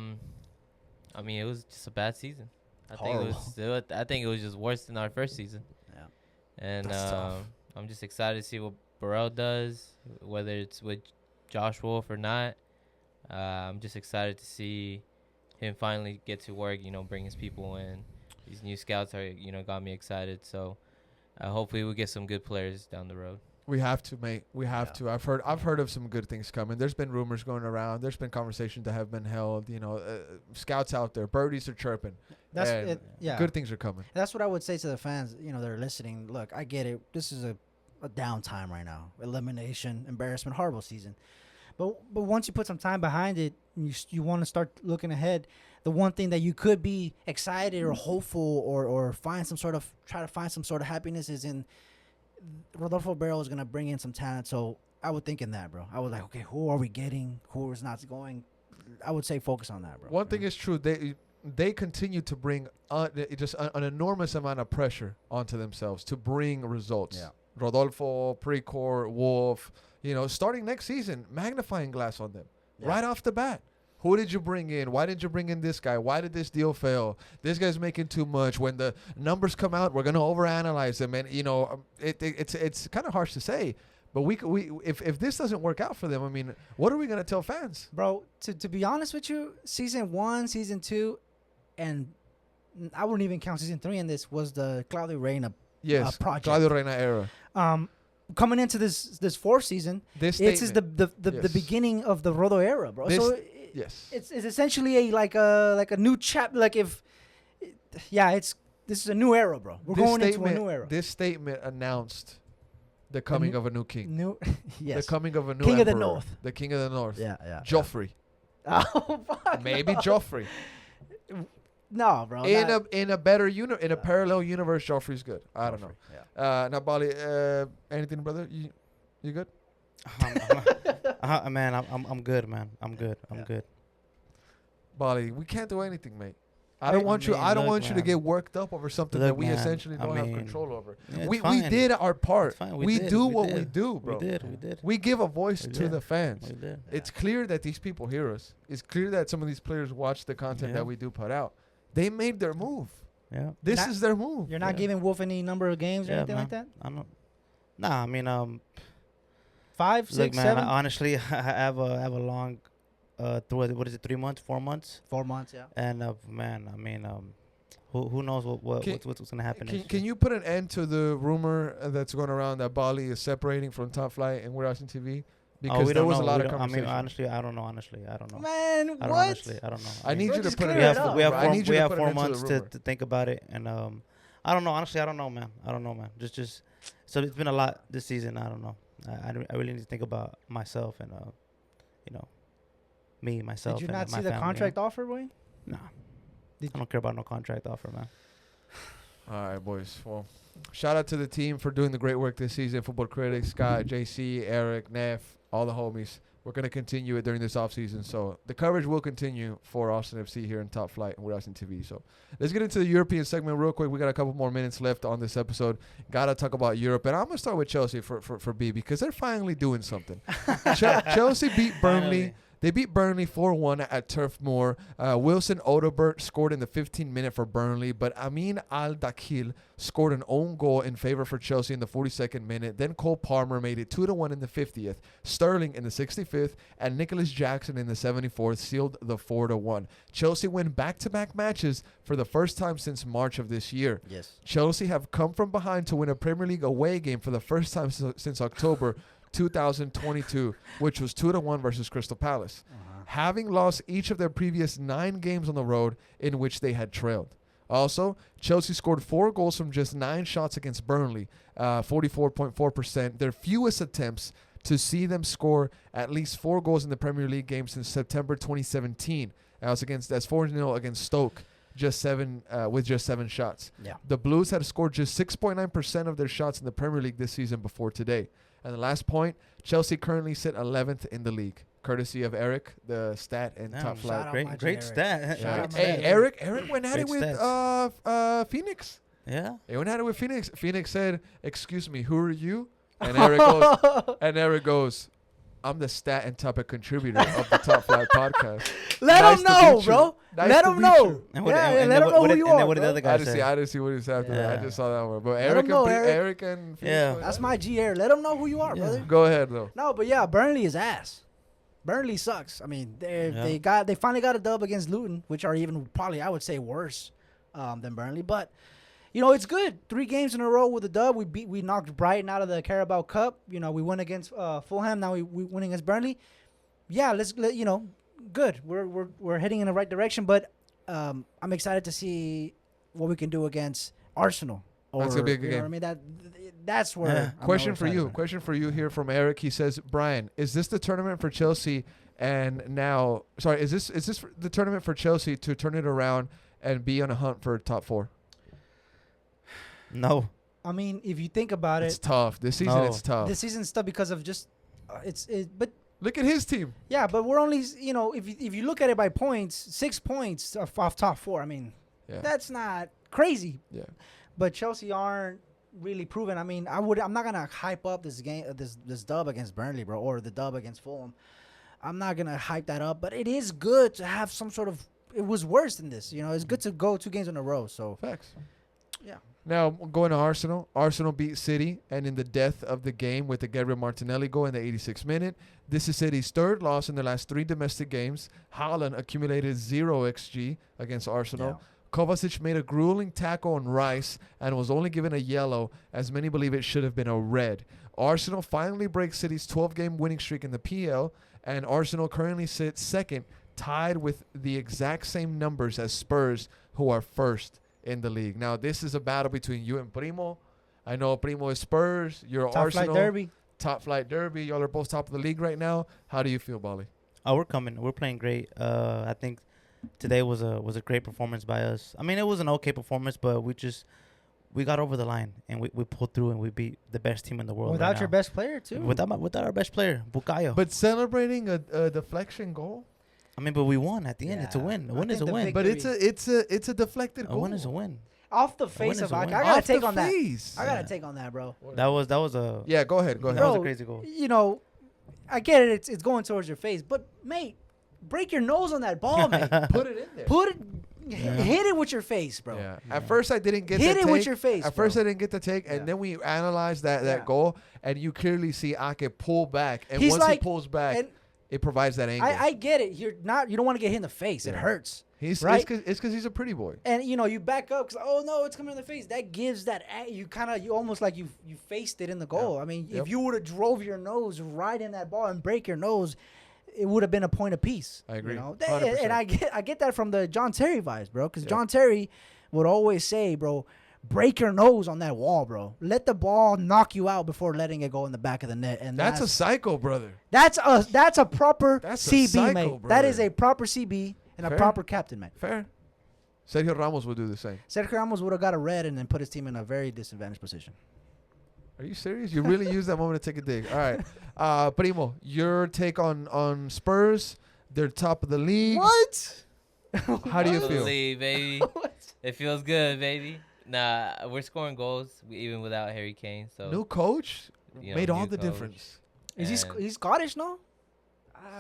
mean, it was just a bad season. I think it was just worse than our first season. Yeah. And That's tough. I'm just excited to see what Borrell does, whether it's with Josh Wolf or not. I'm just excited to see him finally get to work. Bring his people in. These new scouts are got me excited. So hopefully we'll get some good players down the road. We have to, mate. We have Yeah. to. I've heard of some good things coming. There's been rumors going around. There's been conversations that have been held. Scouts out there, birdies are chirping. That's And it. Yeah. Good things are coming. That's what I would say to the fans. They're listening. Look, I get it. This is a downtime right now. Elimination, embarrassment, horrible season. But once you put some time behind it, and you want to start looking ahead. The one thing that you could be excited or hopeful or try to find some sort of happiness is in Rodolfo Borrell is gonna bring in some talent. So I would think in that, bro. I was like, okay, who are we getting? Who is not going? I would say focus on that, bro. One thing is true. They continue to bring just an enormous amount of pressure onto themselves to bring results. Yeah. Rodolfo, Precor, Wolf, starting next season, magnifying glass on them right off the bat. Who did you bring in? Why did you bring in this guy? Why did this deal fail? This guy's making too much. When the numbers come out, we're gonna overanalyze them, and it's kind of harsh to say, but if this doesn't work out for them, I mean, what are we gonna tell fans? Bro, to be honest with you, season 1, season 2, and I wouldn't even count season 3 in this, was the Claudio Reyna Yes, project. Claudio Reyna era. Coming into this fourth season, This it's just statement. the Yes. beginning of the Rodo era, bro. This- So Yes. it's essentially a new chapter. Like this is a new era, bro. We're This going into a statement- new era. This statement announced the coming new- of a new king. New, yes. The coming of a new King of the emperor. North. The king of the north. Yeah. Joffrey. Oh fuck. Maybe no. Joffrey. No, bro. In a better in a parallel universe, Joffrey's good. I don't know. Yeah. Now, Bali, anything, brother? You good? Man, I'm good, man. I'm good. Yeah. Good. Bali, we can't do anything, mate. I I don't mean, want you. I don't look, want you to man. get worked up over something Look, that we man, essentially I don't have mean, control over. Yeah, it's We fine. did our part. It's fine. We did, do we what did. we do, bro. We did. We give a voice We to did. the fans. We did. It's clear that these people hear us. It's clear that some of these players watch the content Yeah. that we do put out. They made their move. Yeah. This Not- is their move. You're not Yeah. giving Wolf any number of games or Yeah, anything like man. that. I don't. Nah, I mean, 5, look, 6, man. 7. Honestly, I have a long what is it, 3 months, 4 months? 4 months, yeah. And man, I mean, who knows what's gonna happen? Can you put an end to the rumor that's going around that Bali is separating from Top Flight and we're watching TV? Because we there don't was a know. lot We of don't- conversation. I don't know. Honestly, I don't know. Man, I don't what? honestly, I don't know. I need Bro, you to just put clear it. it up. we have I need you to put an 4 end to the months to rumor. think about it, and I don't know. Honestly, I don't know, man. I don't know, man. Just so it's been a lot this season. I don't know. I really need to think about myself and me, myself. Did you and not my see the family, contract offer, boy? Nah, Did I don't care about no contract offer, man. All right, boys. Well, shout out to the team for doing the great work this season. Football Critics, Scott, JC, Eric, Neff, all the homies. We're going to continue it during this offseason. So the coverage will continue for Austin FC here in Top Flight and we're Austin TV. So let's get into the European segment real quick. We got a couple more minutes left on this episode. Got to talk about Europe. And I'm going to start with Chelsea for B because they're finally doing something. Chelsea beat Burnley. Finally. They beat Burnley 4-1 at Turf Moor. Wilson Odobert scored in the 15th minute for Burnley, but Amin Al-Dakhil scored an own goal in favor for Chelsea in the 42nd minute. Then Cole Palmer made it 2-1 in the 50th. Sterling in the 65th and Nicholas Jackson in the 74th sealed the 4-1. Chelsea win back-to-back matches for the first time since March of this year. Yes. Chelsea have come from behind to win a Premier League away game for the first time since October 2022, which was 2-1 versus Crystal Palace, having lost each of their previous 9 games on the road in which they had trailed. Also, Chelsea scored 4 goals from just 9 shots against Burnley, 44.4%, their fewest attempts to see them score at least 4 goals in the Premier League game since September 2017. That's 4-0 against Stoke. With just 7 shots. Yeah. The Blues had scored just 6.9% of their shots in the Premier League this season before today. And the last point, Chelsea currently sit 11th in the league, courtesy of Eric, the stat and Damn, Top shout Flight. out Great, my great Eric. stat. Shout out my Hey, Eric. Eric went at it Great with Phoenix. Yeah. He went at it with Phoenix. Phoenix said, "Excuse me, who are you?" And Eric goes, "I'm the stat and topic contributor of the Top Flight podcast." Let Nice them to know, meet you. bro. Nice Let to them meet know. you. And Yeah, and let them know who you and then are, what did the bro. other I guy didn't say? see what he said after that. I Yeah. just saw that one. But Let 'em know, Eric. Eric and Phoenix Yeah. went That's at my G Air. Let them know who you are, Yeah. brother. it. Go ahead though. No, but yeah, Burnley is ass. Burnley sucks. I mean, they finally got a dub against Luton, which are even probably I would say worse than Burnley. But it's good. 3 games in a row with a dub. We knocked Brighton out of the Carabao Cup. We won against Fulham. Now we win against Burnley. Yeah, good. We're heading in the right direction. But I'm excited to see what we can do against Arsenal. That's a big you know game. what I mean, that's where. Yeah. I'm Question more for excited you. about. Question for you here from Eric. He says, Brian, is this the tournament for Chelsea? And now, sorry, is this the tournament for Chelsea to turn it around and be on a hunt for top 4? No. I mean, if you think about It's it, tough. This season, No. it's tough. this season's tough because of just but Look at his team. yeah, but we're only if you look at it by points, 6 points off top 4. I mean, Yeah. that's not crazy. Yeah. But Chelsea aren't really proven. I mean, I'm not gonna hype up this game, this dub against Burnley, bro, or the dub against Fulham. I'm not gonna hype that up. But it is good to have some sort of. It was worse than this. It's good to go 2 games in a row. So Facts. yeah. Now, going to Arsenal. Arsenal beat City, and in the death of the game with the Gabriel Martinelli goal in the 86th minute. This is City's 3rd loss in their last 3 domestic games. Haaland accumulated 0 XG against Arsenal. Kovacic made a grueling tackle on Rice and was only given a yellow, as many believe it should have been a red. Arsenal finally breaks City's 12-game winning streak in the PL, and Arsenal currently sits 2nd, tied with the exact same numbers as Spurs, who are 1st in the league. Now, this is a battle between you and Primo. I know Primo is Spurs. You're Top Arsenal. flight derby. Top flight derby. Y'all are both top of the league right now. How do you feel, Bali? Oh, we're coming. We're playing great. I think today was a great performance by us. I mean, it was an okay performance, but we got over the line and we pulled through and we beat the best team in the world. Without right your now. best player too. Without our best player, Bukayo. But celebrating a deflection goal. I mean, but we won at the end. It's a Yeah. win. A I win is think a the win. big- But it's a deflected A goal. win is a win. Off the win face is of a I win. gotta Off take the on that. face. I gotta Yeah. take on that, bro. That was a Yeah, go ahead. Go ahead. that was a Bro, crazy goal. I get it. It's going towards your face, but mate, break your nose on that ball, mate. Put it in there. Put it, Yeah. hit it with your face, bro. Yeah. Yeah. At first, I didn't get Hit the it take. with your face. At first, bro. I didn't get the take, and Yeah. then we analyzed that Yeah. goal, and you clearly see Ake pull back, and He's once he like- pulls back, and it provides that angle. I get it. You don't want to get hit in the face. It Yeah. hurts. It's because he's a pretty boy. And you back up because no, it's coming in the face. That gives that you almost like you faced it in the goal. I mean, if you would have drove your nose right in that ball and break your nose, it would have been a point apiece. I agree. 100%. And I get that from the John Terry vibes, bro. Because Yep. John Terry would always say, bro, break your nose on that wall, bro. Let the ball knock you out before letting it go in the back of the net. And That's a psycho, brother. that's a proper That's a CB, psycho, mate. brother. That is a proper CB and Fair. a proper captain, man. Fair. Sergio Ramos would do the same. Sergio Ramos would have got a red and then put his team in a very disadvantaged position. Are you serious? You really use that moment to take a dig. All right. Primo, your take on Spurs. They're top of the league. What? How do you Top of the feel? league, baby. It feels good, baby. Nah, we're scoring goals even without Harry Kane. So New coach you know, made all new the coach. difference. Is And he's Scottish, no?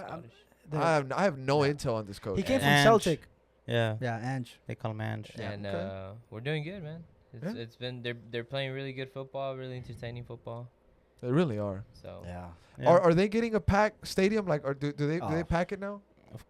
Scottish. I have no intel on this coach. He came from Ange. Celtic. Yeah, Yeah, Ange. they call him Ange. Yeah, And okay. we're doing good, man. Yeah. It's been they're playing really good football, really entertaining football. They really are. So Yeah. Yeah. Are they getting a packed stadium? Like, or do they Oh. pack it now?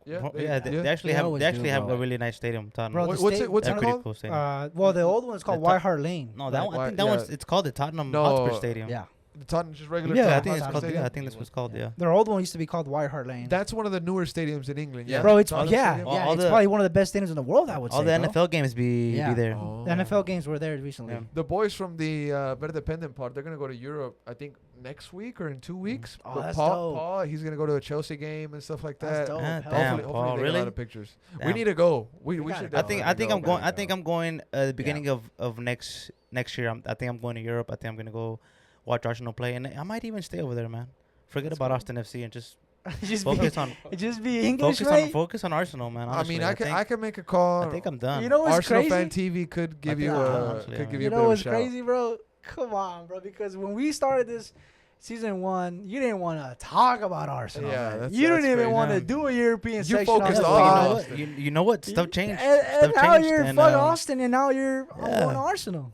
Yeah, Yeah, they, yeah. they actually They have always they actually do, have bro. a really nice stadium. Tottenham. Bro, the What's sta- it? What's They're it pretty called? cool stadium. Well, the old one's called The White top- Hart Lane. No, that one. I Why- think that yeah. one's. It's called the Tottenham No. Hotspur Stadium. Yeah. The Tottenham, just regular. Yeah, I Tottenham think it's Hotspur called. Stadium? Yeah, I think that's what's called. Yeah. Their old one used to be called White Hart Lane. That's one of the newer stadiums in England. Yeah, Bro, it's Tottenham yeah, Stadium? yeah. All It's the- probably one of the best stadiums in the world. I would All say. the bro. NFL games be Yeah. there. Oh. The NFL games were there recently. Yeah. The boys from the Better Dependent pod, they're gonna go to Europe. I think next week or in 2 weeks. Oh, But that's Paul, dope. Paul, he's gonna go to a Chelsea game and stuff like That's that. dope. Ah, Hell damn, yeah. Hopefully, Paul, they get a really? lot of pictures. We Damn. need to go. We gotta should. go. I think definitely I'm go. going. I think I'm going at the beginning of next year. I think I'm going to Europe. I think I'm gonna go watch Arsenal play, and I might even stay over there, man. Forget That's about cool. Austin FC and just just focus be, on just be English, mate. focus on Arsenal, man. Honestly, I can make a call. I think I'm done. You know what's Arsenal crazy? fan TV could give think you I'm a done, honestly, could yeah. give you You a bit know of a what's shout. crazy, bro? Come on, bro. Because when we started this season 1, you didn't want to talk about Arsenal. Yeah, man. that's- you that's didn't even crazy. want to Yeah. do a European You section. focused the all on pod. Austin. You know what? Stuff changed. And Stuff now changed, you're and, fuck Austin, and now you're yeah. on Arsenal.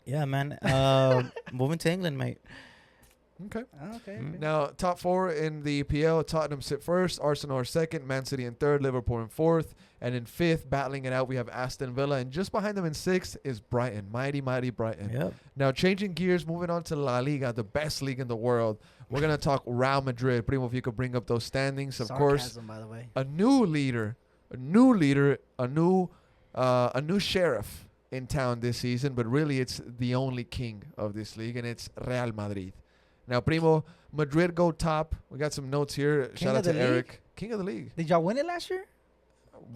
Yeah, man. Moving to England, mate. Okay. Okay. Mm. Now, top 4 in the EPL, Tottenham sit first, Arsenal are second, Man City in third, Liverpool in fourth, and in fifth, battling it out, we have Aston Villa, and just behind them in sixth is Brighton, mighty Brighton. Yep. Now, changing gears, moving on to La Liga, the best league in the world. We're going to talk Real Madrid. Primo, if you could bring up those standings, of course. Sarcasm, by the way. A new leader, a new sheriff in town this season, but really it's the only king of this league, and it's Real Madrid. Now, Primo, Madrid go top. We got some notes here. King Shout of out to the league? Eric. King of the league. Did y'all win it last year?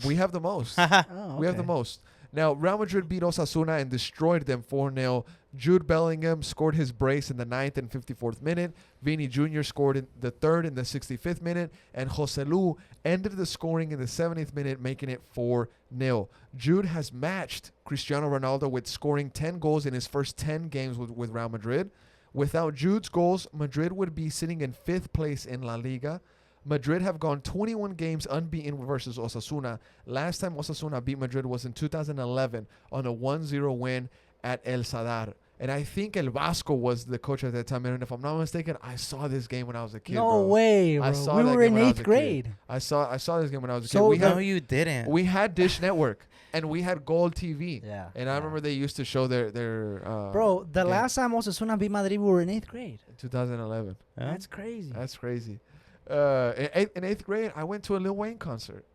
We have the most. Oh, We have the okay. most. Now, Real Madrid beat Osasuna and destroyed them 4-0. Jude Bellingham scored his brace in the 9th and 54th minute. Vini Jr. scored in the 3rd and the 65th minute. And Joselu ended the scoring in the 70th minute, making it 4-0. Jude has matched Cristiano Ronaldo with scoring 10 goals in his first 10 games with Real Madrid. Without Jude's goals, Madrid would be sitting in 5th place in La Liga. Madrid have gone 21 games unbeaten versus Osasuna. Last time Osasuna beat Madrid was in 2011 on a 1-0 win at El Sadar. And I think El Vasco was the coach at that time. And if I'm not mistaken, I saw this game when I was a kid. No bro. way, I bro. saw We that were game in when I was a 8th kid. grade. I saw this game when I was a So kid. No, you didn't. We had Dish Network and we had Gold TV. Yeah. And I remember they used to show their Bro, the game. last time Osasuna beat Madrid, we were in 8th grade. in 2011. Yeah. That's crazy. That's crazy. In eighth grade, I went to a Lil Wayne concert.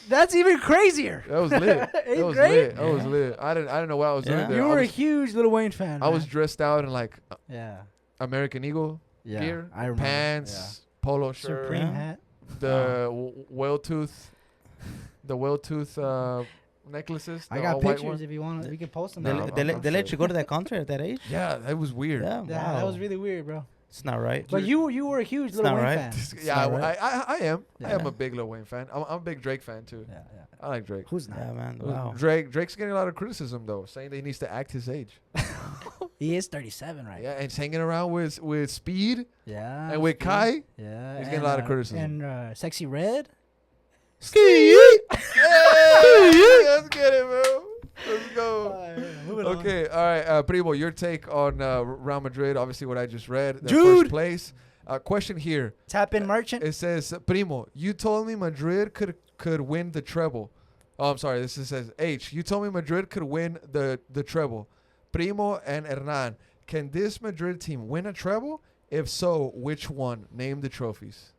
That's even crazier. That was lit. That 8th was grade? lit. That was lit. I didn't know what I was doing Yeah. there. You I were a was, huge Lil Wayne fan. I was man. dressed out in like Yeah. American Eagle Yeah. gear, I remember. pants, polo shirt, Supreme Yeah. hat. the whale tooth necklaces. I the got all white pictures ones. if you want. We can post them. They, No, let- I'm- they, let- I'm they let straight. you go to that concert at that age? Yeah, that was weird. Yeah, Yeah, wow. that was really weird, bro. It's not right. But you were a huge It's Lil not Wayne right. fan. Yeah, not right. I am. I am Yeah. a big Lil Wayne fan. I'm a big Drake fan too. Yeah, yeah. I like Drake. Who's not? Yeah, man. Wow. Drake's getting a lot of criticism though, saying that he needs to act his age. He is 37, right? Yeah, and he's hanging around with Speed Yeah. and with Speed. Kai. Yeah. He's getting a lot of criticism. And Sexy Red. Ski! Hey, let's get it, bro. Let's go. Moving on. Okay, all right, Primo, your take on Real Madrid. Obviously, what I just read. Their Jude! first place. Question here. Tap in merchant. It says, Primo, you told me Madrid could win the treble. Oh, I'm sorry. This says H. You told me Madrid could win the treble. Primo and Hernan, can this Madrid team win a treble? If so, which one? Name the trophies.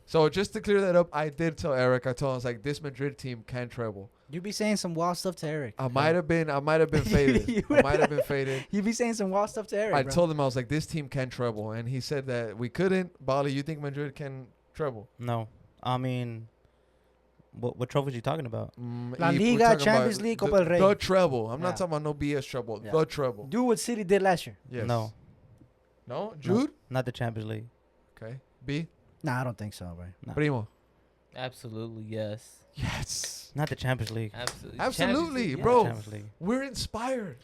So just to clear that up, I did tell Eric. I told him, I was like, this Madrid team can treble. You be saying some wild stuff to Eric. I might have been faded. I might have been faded. You be saying some wild stuff to Eric. I bro. told him, I was like, this team can treble, and he said that we couldn't. Bali, you think Madrid can treble? No, I mean, what trophies you talking about? La We're Liga, talking Champions about League, Copa del Rey. The treble. I'm Yeah. not talking about no BS treble. Yeah. The treble. Do what City did last year. Yes. No, No? Jude? not the Champions League. Okay. B? Nah, I don't think so, bro. No. Primo? Absolutely, yes. Yes. Not the Champions League. Absolutely. Absolutely, Champions League, bro. Champions League. We're inspired.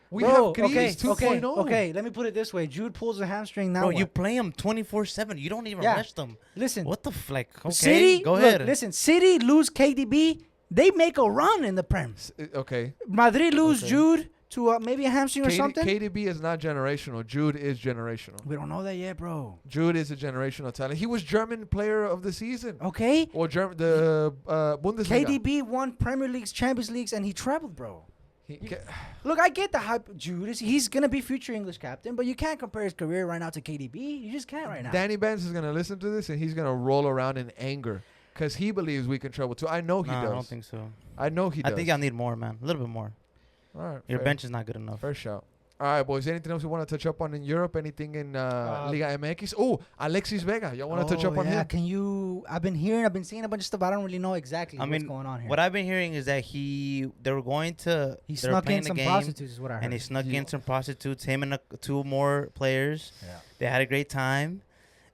We Bro, have Greece 2.0. okay. Let me put it this way: Jude pulls a hamstring now. Bro, what? you play them 24/7. You don't even Yeah. rest them. Listen. What the like? Okay, City, go look, ahead. Listen, City lose KDB. They make a run in the Prem. Okay. Madrid lose Okay. Jude to maybe a hamstring or something. KDB is not generational. Jude is generational. We don't know that yet, bro. Jude is a generational talent. He was German player of the season. Okay. Or the Bundesliga. KDB won Premier Leagues, Champions Leagues, and he traveled, bro. He Look, I get the hype. Jude he's gonna be future English captain, but you can't compare his career right now to KDB. You just can't right now. Danny Benz is going to listen to this, and he's going to roll around in anger because he believes we can treble too. I know he No, does. I don't think so. I know he does. I think I need more, man. A little bit more. All right. Your fair. bench is not good enough. Fair shout. All right, boys. Anything else you want to touch up on in Europe? Anything in Liga MX? Oh, Alexis Vega. Y'all want to touch up on him? Can you? I've been seeing a bunch of stuff. I don't really know exactly what's going on here. What I've been hearing is that they were going to. He they were snuck playing in the some game, prostitutes, is what I heard. and he snuck Yeah. in some prostitutes. Him and two more players. Yeah. They had a great time,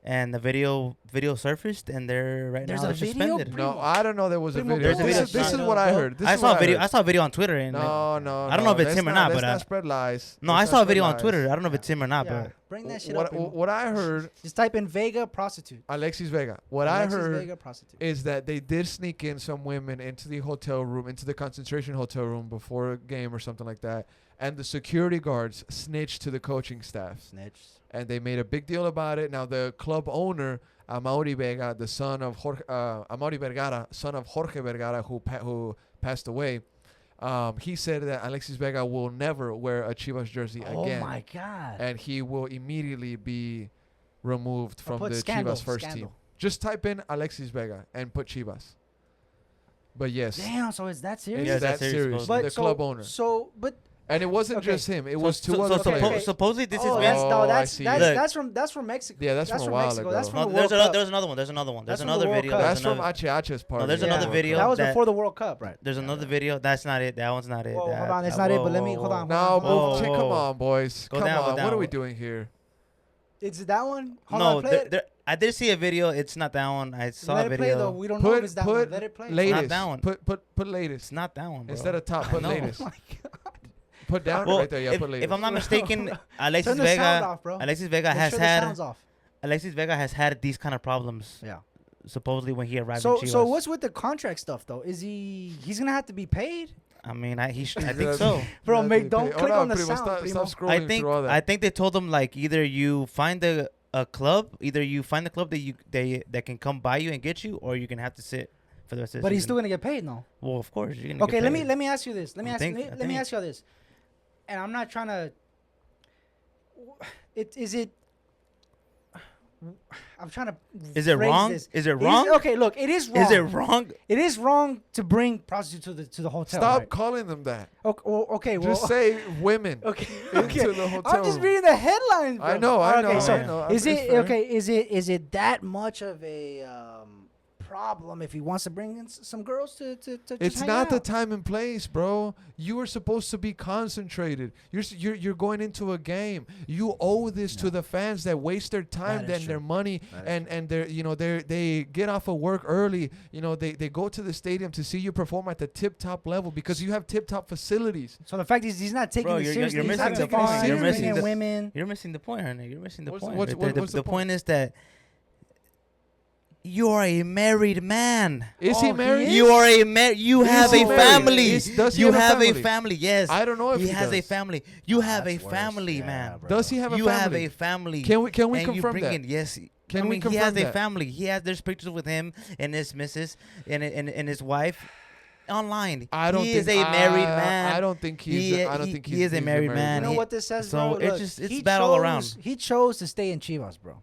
and the video surfaced, and they're There's now a they're video? suspended. No, I don't know there was a Primo, video. there's a video. This is what I heard. This I is saw what a video. heard. I saw a video on Twitter, and No. I don't know if it's let's him or not, but let's not spread lies. no, I Let's saw not a video spread on lies. Twitter. I don't know if it's him or not, Yeah, but bring that shit up. What I heard, Just type in Vega prostitute. Alexis Vega. What Alexis I heard Vega prostitute. is that they did sneak in some women into the hotel room, into the concentration hotel room before a game or something like that, and the security guards snitched to the coaching staff, Snitch. and they made a big deal about it. Now the club owner, Amaury Vega, the son of Amaury Vergara, son of Jorge Vergara, who passed away, he said that Alexis Vega will never wear a Chivas jersey again. Oh my God. And he will immediately be removed from put the scandal, Chivas first team. scandal. Just type in Alexis Vega and put Chivas. But yes, Damn. So is that serious? it's Yeah, that that's serious, serious. supposedly. The club owner. But And it wasn't Okay. just him. It was two other so players. supposedly this oh, is that's, Oh, no, I that's see. that's, Look. that's from Mexico. Yeah, that's from a while Mexico. ago. That's from No, the World Cup. there's another one. There's another one. There's That's from the another World video. Cup. That's from another, HH's part. there's Yeah. another video. That was that- before the World Cup, right? There's another video. That's not it. That one's not it. Whoa, That- hold on, that's that- not it, whoa, but let me- whoa, hold on, whoa. No, Whoa, come whoa. on, boys. Go Come down, go on. What are down. we doing here? Is it that one? Hold No, on, play it. I did see a video. It's not that one. I saw Let a it play though. video. We don't know if it's that one. Put Let it play. latest. that one. Put latest. It's not that one, bro. Instead of top, put No. latest. Oh my God. Put down Well, right there. Yeah, if, put latest. if I'm not mistaken, Alexis Turn the sound Vega, off, bro. Alexis Vega Make has sure the had sound's off. Alexis Vega has had these kind of problems. Yeah. Supposedly when he arrived So in Chivas. so what's with the contract stuff though? Is he's gonna have to be paid? I mean, I He's think gonna so. be- Bro, gonna make be don't paid. click Hold on the Primo, sound, Stop Primo. scrolling I think through all that. I think they told him like either you find a club that can come buy you and get you, or you can have to sit for the rest of the But season. he's still gonna get paid, no? Well, of course you're gonna. Okay, get let paid. me ask you this. Let me I ask think- let me ask you this. And I'm not trying to. I'm trying to. Is it phrase wrong? this. Is it It is- wrong? okay, look, it is wrong. Is it wrong? It is wrong to bring prostitutes to the hotel. Stop right? calling them that. Okay, well, Just say women okay, into okay. the hotel I'm just room. reading the headlines. Bro. I know, I Okay, know, so I know. is It's it fair. okay? Is it that much of a problem if he wants to bring in some girls to just It's hang not the out? time and place, bro. You are supposed to be concentrated. You're going into a game. You owe this to the fans that waste their time That is and their true. money and they get off of work early. They go to the stadium to see you perform at the tip top level because you have tip top facilities. So the fact is he's not taking Bro, it you're seriously. missing He's not the taking it point. You're seriously. missing the- women. You're missing the point, honey. You're missing the What's- point. what's- right there. what's The the point is that You're a married man. Is he he married? is? You are a You have he a married? family. Does he You have a have a family? family. Yes. I don't know if he he has a does. family. You have a That's worse. family, Yeah, man. bro. Does he have a You family? have a family. Can we and you confirm bring that? in, yes. Can I we mean, confirm he has a that? family. There's pictures with him and his missus and his wife online. I don't he think is a married man. I don't think he's. I don't think he's. he is a he's married You man. know He- what this says, so bro? it's Look, it's bad all around. He chose to stay in Chivas, bro.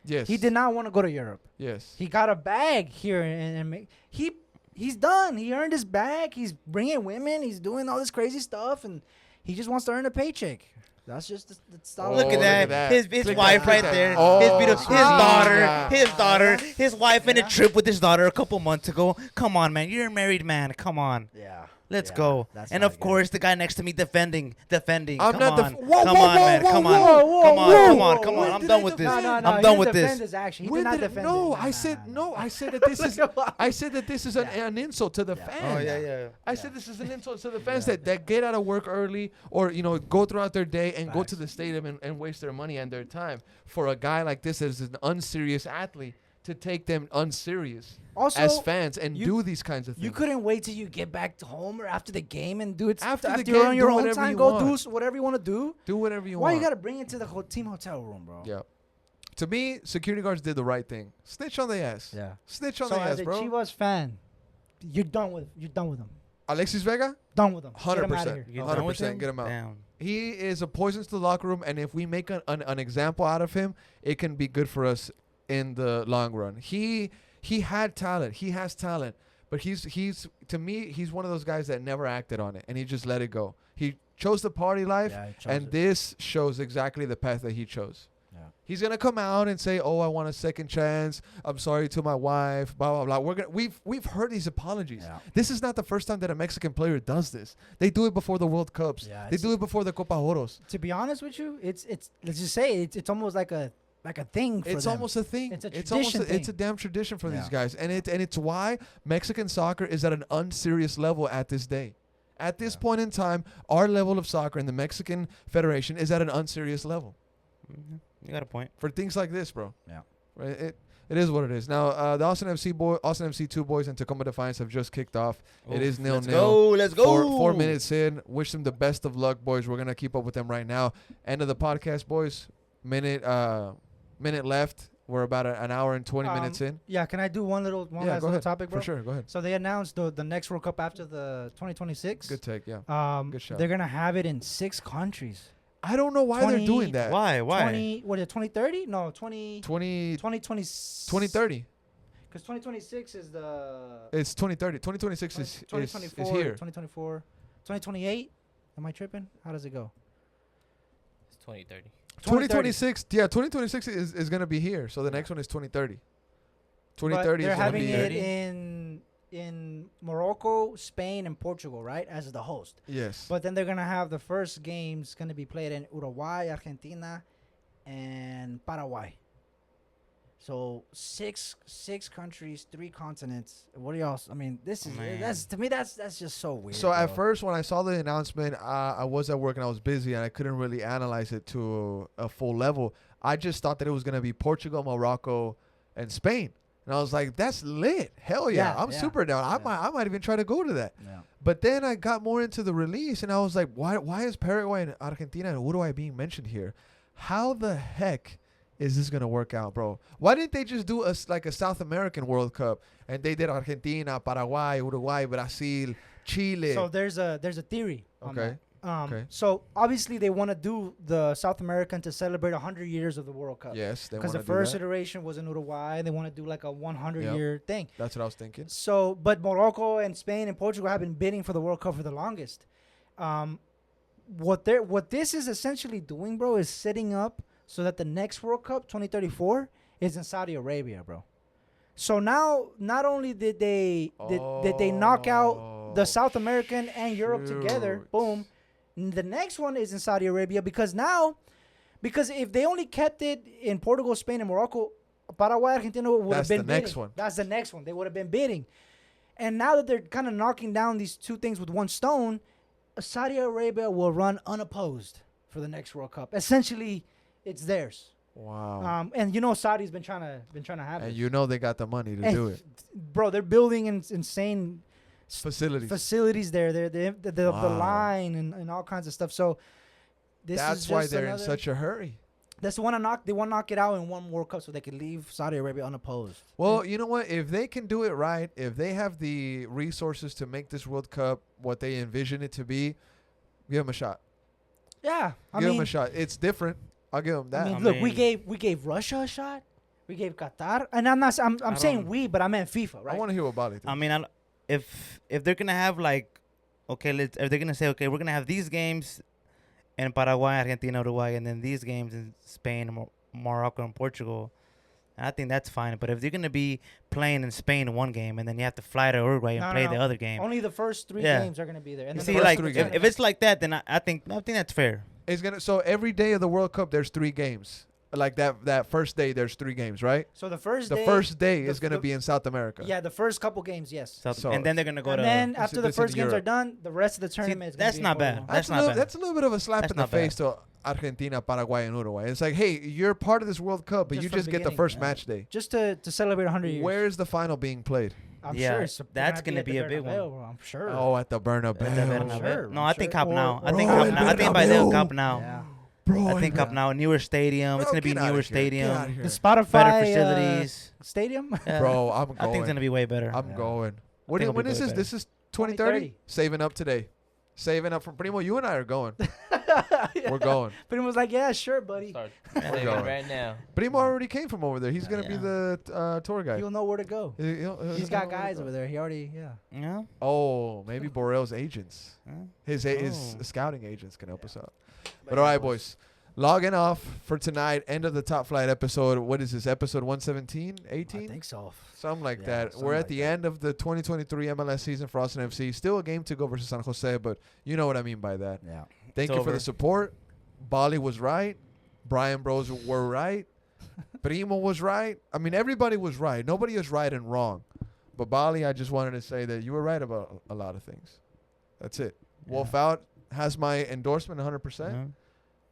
Yes. He did not want to go to Europe. Yes. He got a bag here, and he's done. He earned his bag. He's bringing women. He's doing all this crazy stuff, and he just wants to earn a paycheck. That's just the style. Look Oh, at look that. at that. His Click wife that, right click there. that. Oh, his beautiful, yeah. his daughter, his wife in a Yeah. trip with his daughter a couple months ago. Come on, man. You're a married man. Come on. Yeah. Let's Yeah, go. that's And not of good. course, the guy next to me defending. I'm Come not on. whoa, Come whoa, on, whoa, man. whoa, Come whoa, on. whoa, Come on. whoa. Come on. Come When on. I'm did done I with this. defend? No, I'm he done didn't with defend this. his action. He When did not did defend no, it. I said no. I said that this is. I said that this is an insult to the Yeah. fans. Oh, yeah. I said this is an insult to the fans that get out of work early or go throughout their day and go to the stadium and waste their money and their time for a guy like this as an unserious athlete to take them unserious Also, as fans and you- do these kinds of things. you couldn't wait till you get back to home or after the game and do it After the you're game, on your do own whatever time. you Go want. do whatever you want to do. Do whatever you Why want. you gotta bring it to the team hotel room, bro? Yeah. To me, security guards did the right thing. Snitch on the ass. Yeah. Snitch on So the as ass, a bro. Chivas fan, you're done with him. Alexis Vega, Done with him. Get him outta 100%. here. You done with 100% him? get him out. Damn. He is a poison to the locker room, and if we make an example out of him, it can be good for us in the long run. He had talent. He has talent, but he's to me he's one of those guys that never acted on it, and he just let it go. He chose the party life, Yeah, he chose and it. this shows exactly the path that he chose. Yeah. He's gonna come out and say, "Oh, I want a second chance. I'm sorry to my wife." Blah blah blah. We've heard these apologies. Yeah. This is not the first time that a Mexican player does this. They do it before the World Cups. Yeah, They it's- do it before the Copa Oros. To be honest with you, it's let's just say it's almost like a thing for It's them. almost a thing. It's a almost tradition it's a thing. damn tradition for these Yeah. guys, and it's why Mexican soccer is at an unserious level at this day. At this point in time, our level of soccer in the Mexican Federation is at an unserious level Mhm. You got a point. for things like this, bro. Yeah. Right? It is what it is. Now, the Austin FC 2 boys and Tacoma Defiance have just kicked off. It is 0-0. Let's go. Let's go. 4 minutes in. Wish them the best of luck, boys. We're gonna keep up with them right now. End of the podcast, boys. Minute left. We're about an hour and 20 minutes in. Yeah, can I do one Yeah, last go little ahead. topic, bro? For sure, go ahead. So they announced the next World Cup after the 2026. Good take, yeah. Good shout. They're gonna have it in 6 countries. I don't know why they're 20 doing that. Why? 20, what is it, 2030? No, 20, 2020. 2030. Because 2026 is the It's 2030. 2026 is 2024, here. 2024, 2028. Am I tripping? How does it go? It's 2030. 2026, yeah, 2026 is going to be here. So the next one is 2030. 2030 But they're is going to having be it here. in Morocco, Spain, and Portugal, right, as the host. Yes. But then they're gonna have the first games gonna be played in Uruguay, Argentina, and Paraguay. So six countries, 3 continents. What do y'all? I mean, this is Man. that's to me that's just so weird. So at bro. first, when I saw the announcement, I was at work and I was busy and I couldn't really analyze it to a full level. I just thought that it was going to be Portugal, Morocco, and Spain. And I was like, that's lit. Hell yeah. Yeah, I'm yeah, super down. yeah. I might even try to go to that. Yeah. But then I got more into the release and I was like, why is Paraguay and Argentina and Uruguay being mentioned here? How the heck is this going to work out, bro? Why didn't they just do a South American World Cup and they did Argentina, Paraguay, Uruguay, Brazil, Chile? So there's a theory. On Okay. that. Okay. So obviously they want to do the South American to celebrate 100 years of the World Cup. Yes, they Because want the to do first that. iteration was in Uruguay, and they want to do like a 100-year thing. That's what I was thinking. So, but Morocco and Spain and Portugal have been bidding for the World Cup for the longest. What this is essentially doing, bro, is setting up so that the next World Cup, 2034, is in Saudi Arabia, bro. So now, not only did they knock out the South American and Europe together, shoot. boom. The next one is in Saudi Arabia because if they only kept it in Portugal, Spain, and Morocco, Paraguay, Argentina would have That's been the bidding. next one. That's the next one. They would have been bidding. And now that they're kind of knocking down these two things with one stone, Saudi Arabia will run unopposed for the next World Cup. Essentially, it's theirs. Wow. And you know Saudi's been trying to have And it. you know they got the money to And do it. Bro, they're building insane Facilities. there. The Wow. line and all kinds of stuff. So this That's is why just they're in another- such a hurry. They want to knock it out in one World Cup so they can leave Saudi Arabia unopposed. Well, you know what? If they can do it right, if they have the resources to make this World Cup what they envision it to be, give them a shot. Yeah, I Give them mean, a shot. It's different. I'll give them that. I mean, I look, we mean- gave Russia a shot. We gave Qatar, and I'm saying don't- we, but I meant FIFA, right? I want to hear what Bali thinks. I mean, if they're gonna have like, okay, if they're gonna say, okay, we're gonna have these games in Paraguay, Argentina, Uruguay, and then these games in Spain, Morocco, and Portugal, I think that's fine. But if they're gonna be playing in Spain one game and then you have to fly to Uruguay and No, play no. the other game, Only the first 3 Yeah. games are gonna be there. And you then see, the like three if it's like that, then I think that's fair. It's gonna. So every day of the World Cup, there's 3 games. Like that first day, there's 3 games, right? so the first The day, first day the- is gonna the- be in South America. yeah, the first couple games, yes. So- And then they're gonna go And to. then This after is- the this in first games are Europe. done, the rest of the tournament is gonna that's be in not bad. Portugal. That's not bad. That's a little bit of a slap That's in the not bad. face to Argentina, Paraguay, and Uruguay. It's like, hey, you're part of this World Cup, but Just you from just the get the beginning, first yeah. match day. Just to celebrate 100 years. Where is the final being played? I'm Yeah, sure it's that's gonna gonna be at a the big one. Bernabeu, bro, I'm sure. Oh, at the Bernabeu. At the Bernabeu. sure, No, I'm I think sure. Cup now. I Or- think or Cup in now. I think by then Bernabeu. Cup now. Yeah. Bro, I think Cup now. Newer stadium. It's Bro, gonna be get outta newer here. Get outta stadium. here. The Spotify Better facilities. stadium. Yeah. Bro, I'm I think it's going. gonna be way better. I'm Yeah. going. What think it'll when be is way this? better. This is 2030? 2030. Saving up today. Saving up from Primo. You and I are going. Yeah. We're going. But he was like, "Yeah, sure, buddy. Start We're saving going. right now. Primo already came from over there. He's gonna be Yeah. the tour guide. He'll know where to go." He'll He's know got where to guys go. over there. He already, yeah. Yeah. Oh, maybe Borrell's agents. Huh? His Oh. scouting agents can help us out. But all right, boys. Logging off for tonight. End of the Top Flight episode. What is this? Episode 117, I 18? think so. Something like Yeah, that. something We're at like the that. end of the 2023 MLS season for Austin FC. Still a game to go versus San Jose, but you know what I mean by that. Yeah. Thank It's you for over. the support. Bali was right. Brian Bros were right. Primo was right. I mean, everybody was right. Nobody is right and wrong. But Bali, I just wanted to say that you were right about a lot of things. That's it. Wolf out has my endorsement 100%. Yeah.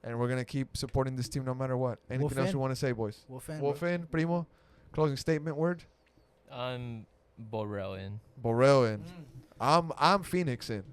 And we're going to keep supporting this team no matter what. Anything Wolf else in. you want to say, boys? Wolf in. Wolf in, Primo. Closing statement word. I'm Borrell in. Borrell in. Mm. I'm Phoenix in.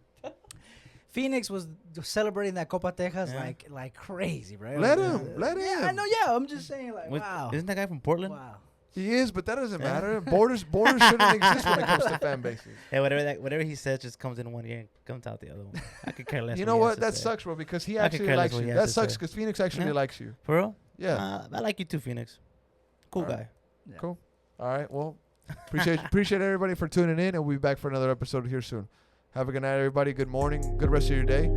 Phoenix was celebrating that Copa Tejas Yeah. like crazy, bro. Let him. Let Yeah, him. I know. Yeah, I'm just saying, like, What- wow. Isn't that guy from Portland? Wow. He is, but that doesn't Yeah. matter. Borders shouldn't exist when it comes to fan bases. Hey, whatever he says just comes in one ear and comes out the other one. I could care less. You what know he what? has to That say. sucks, bro, because he I could actually care less likes what you. he That has to sucks say. because Phoenix actually Yeah. likes you. For real? Yeah. I like you too, Phoenix. Cool All right. guy. Yeah. Cool. All right. Well, appreciate everybody for tuning in, and we'll be back for another episode here soon. Have a good night, everybody. Good morning. Good rest of your day.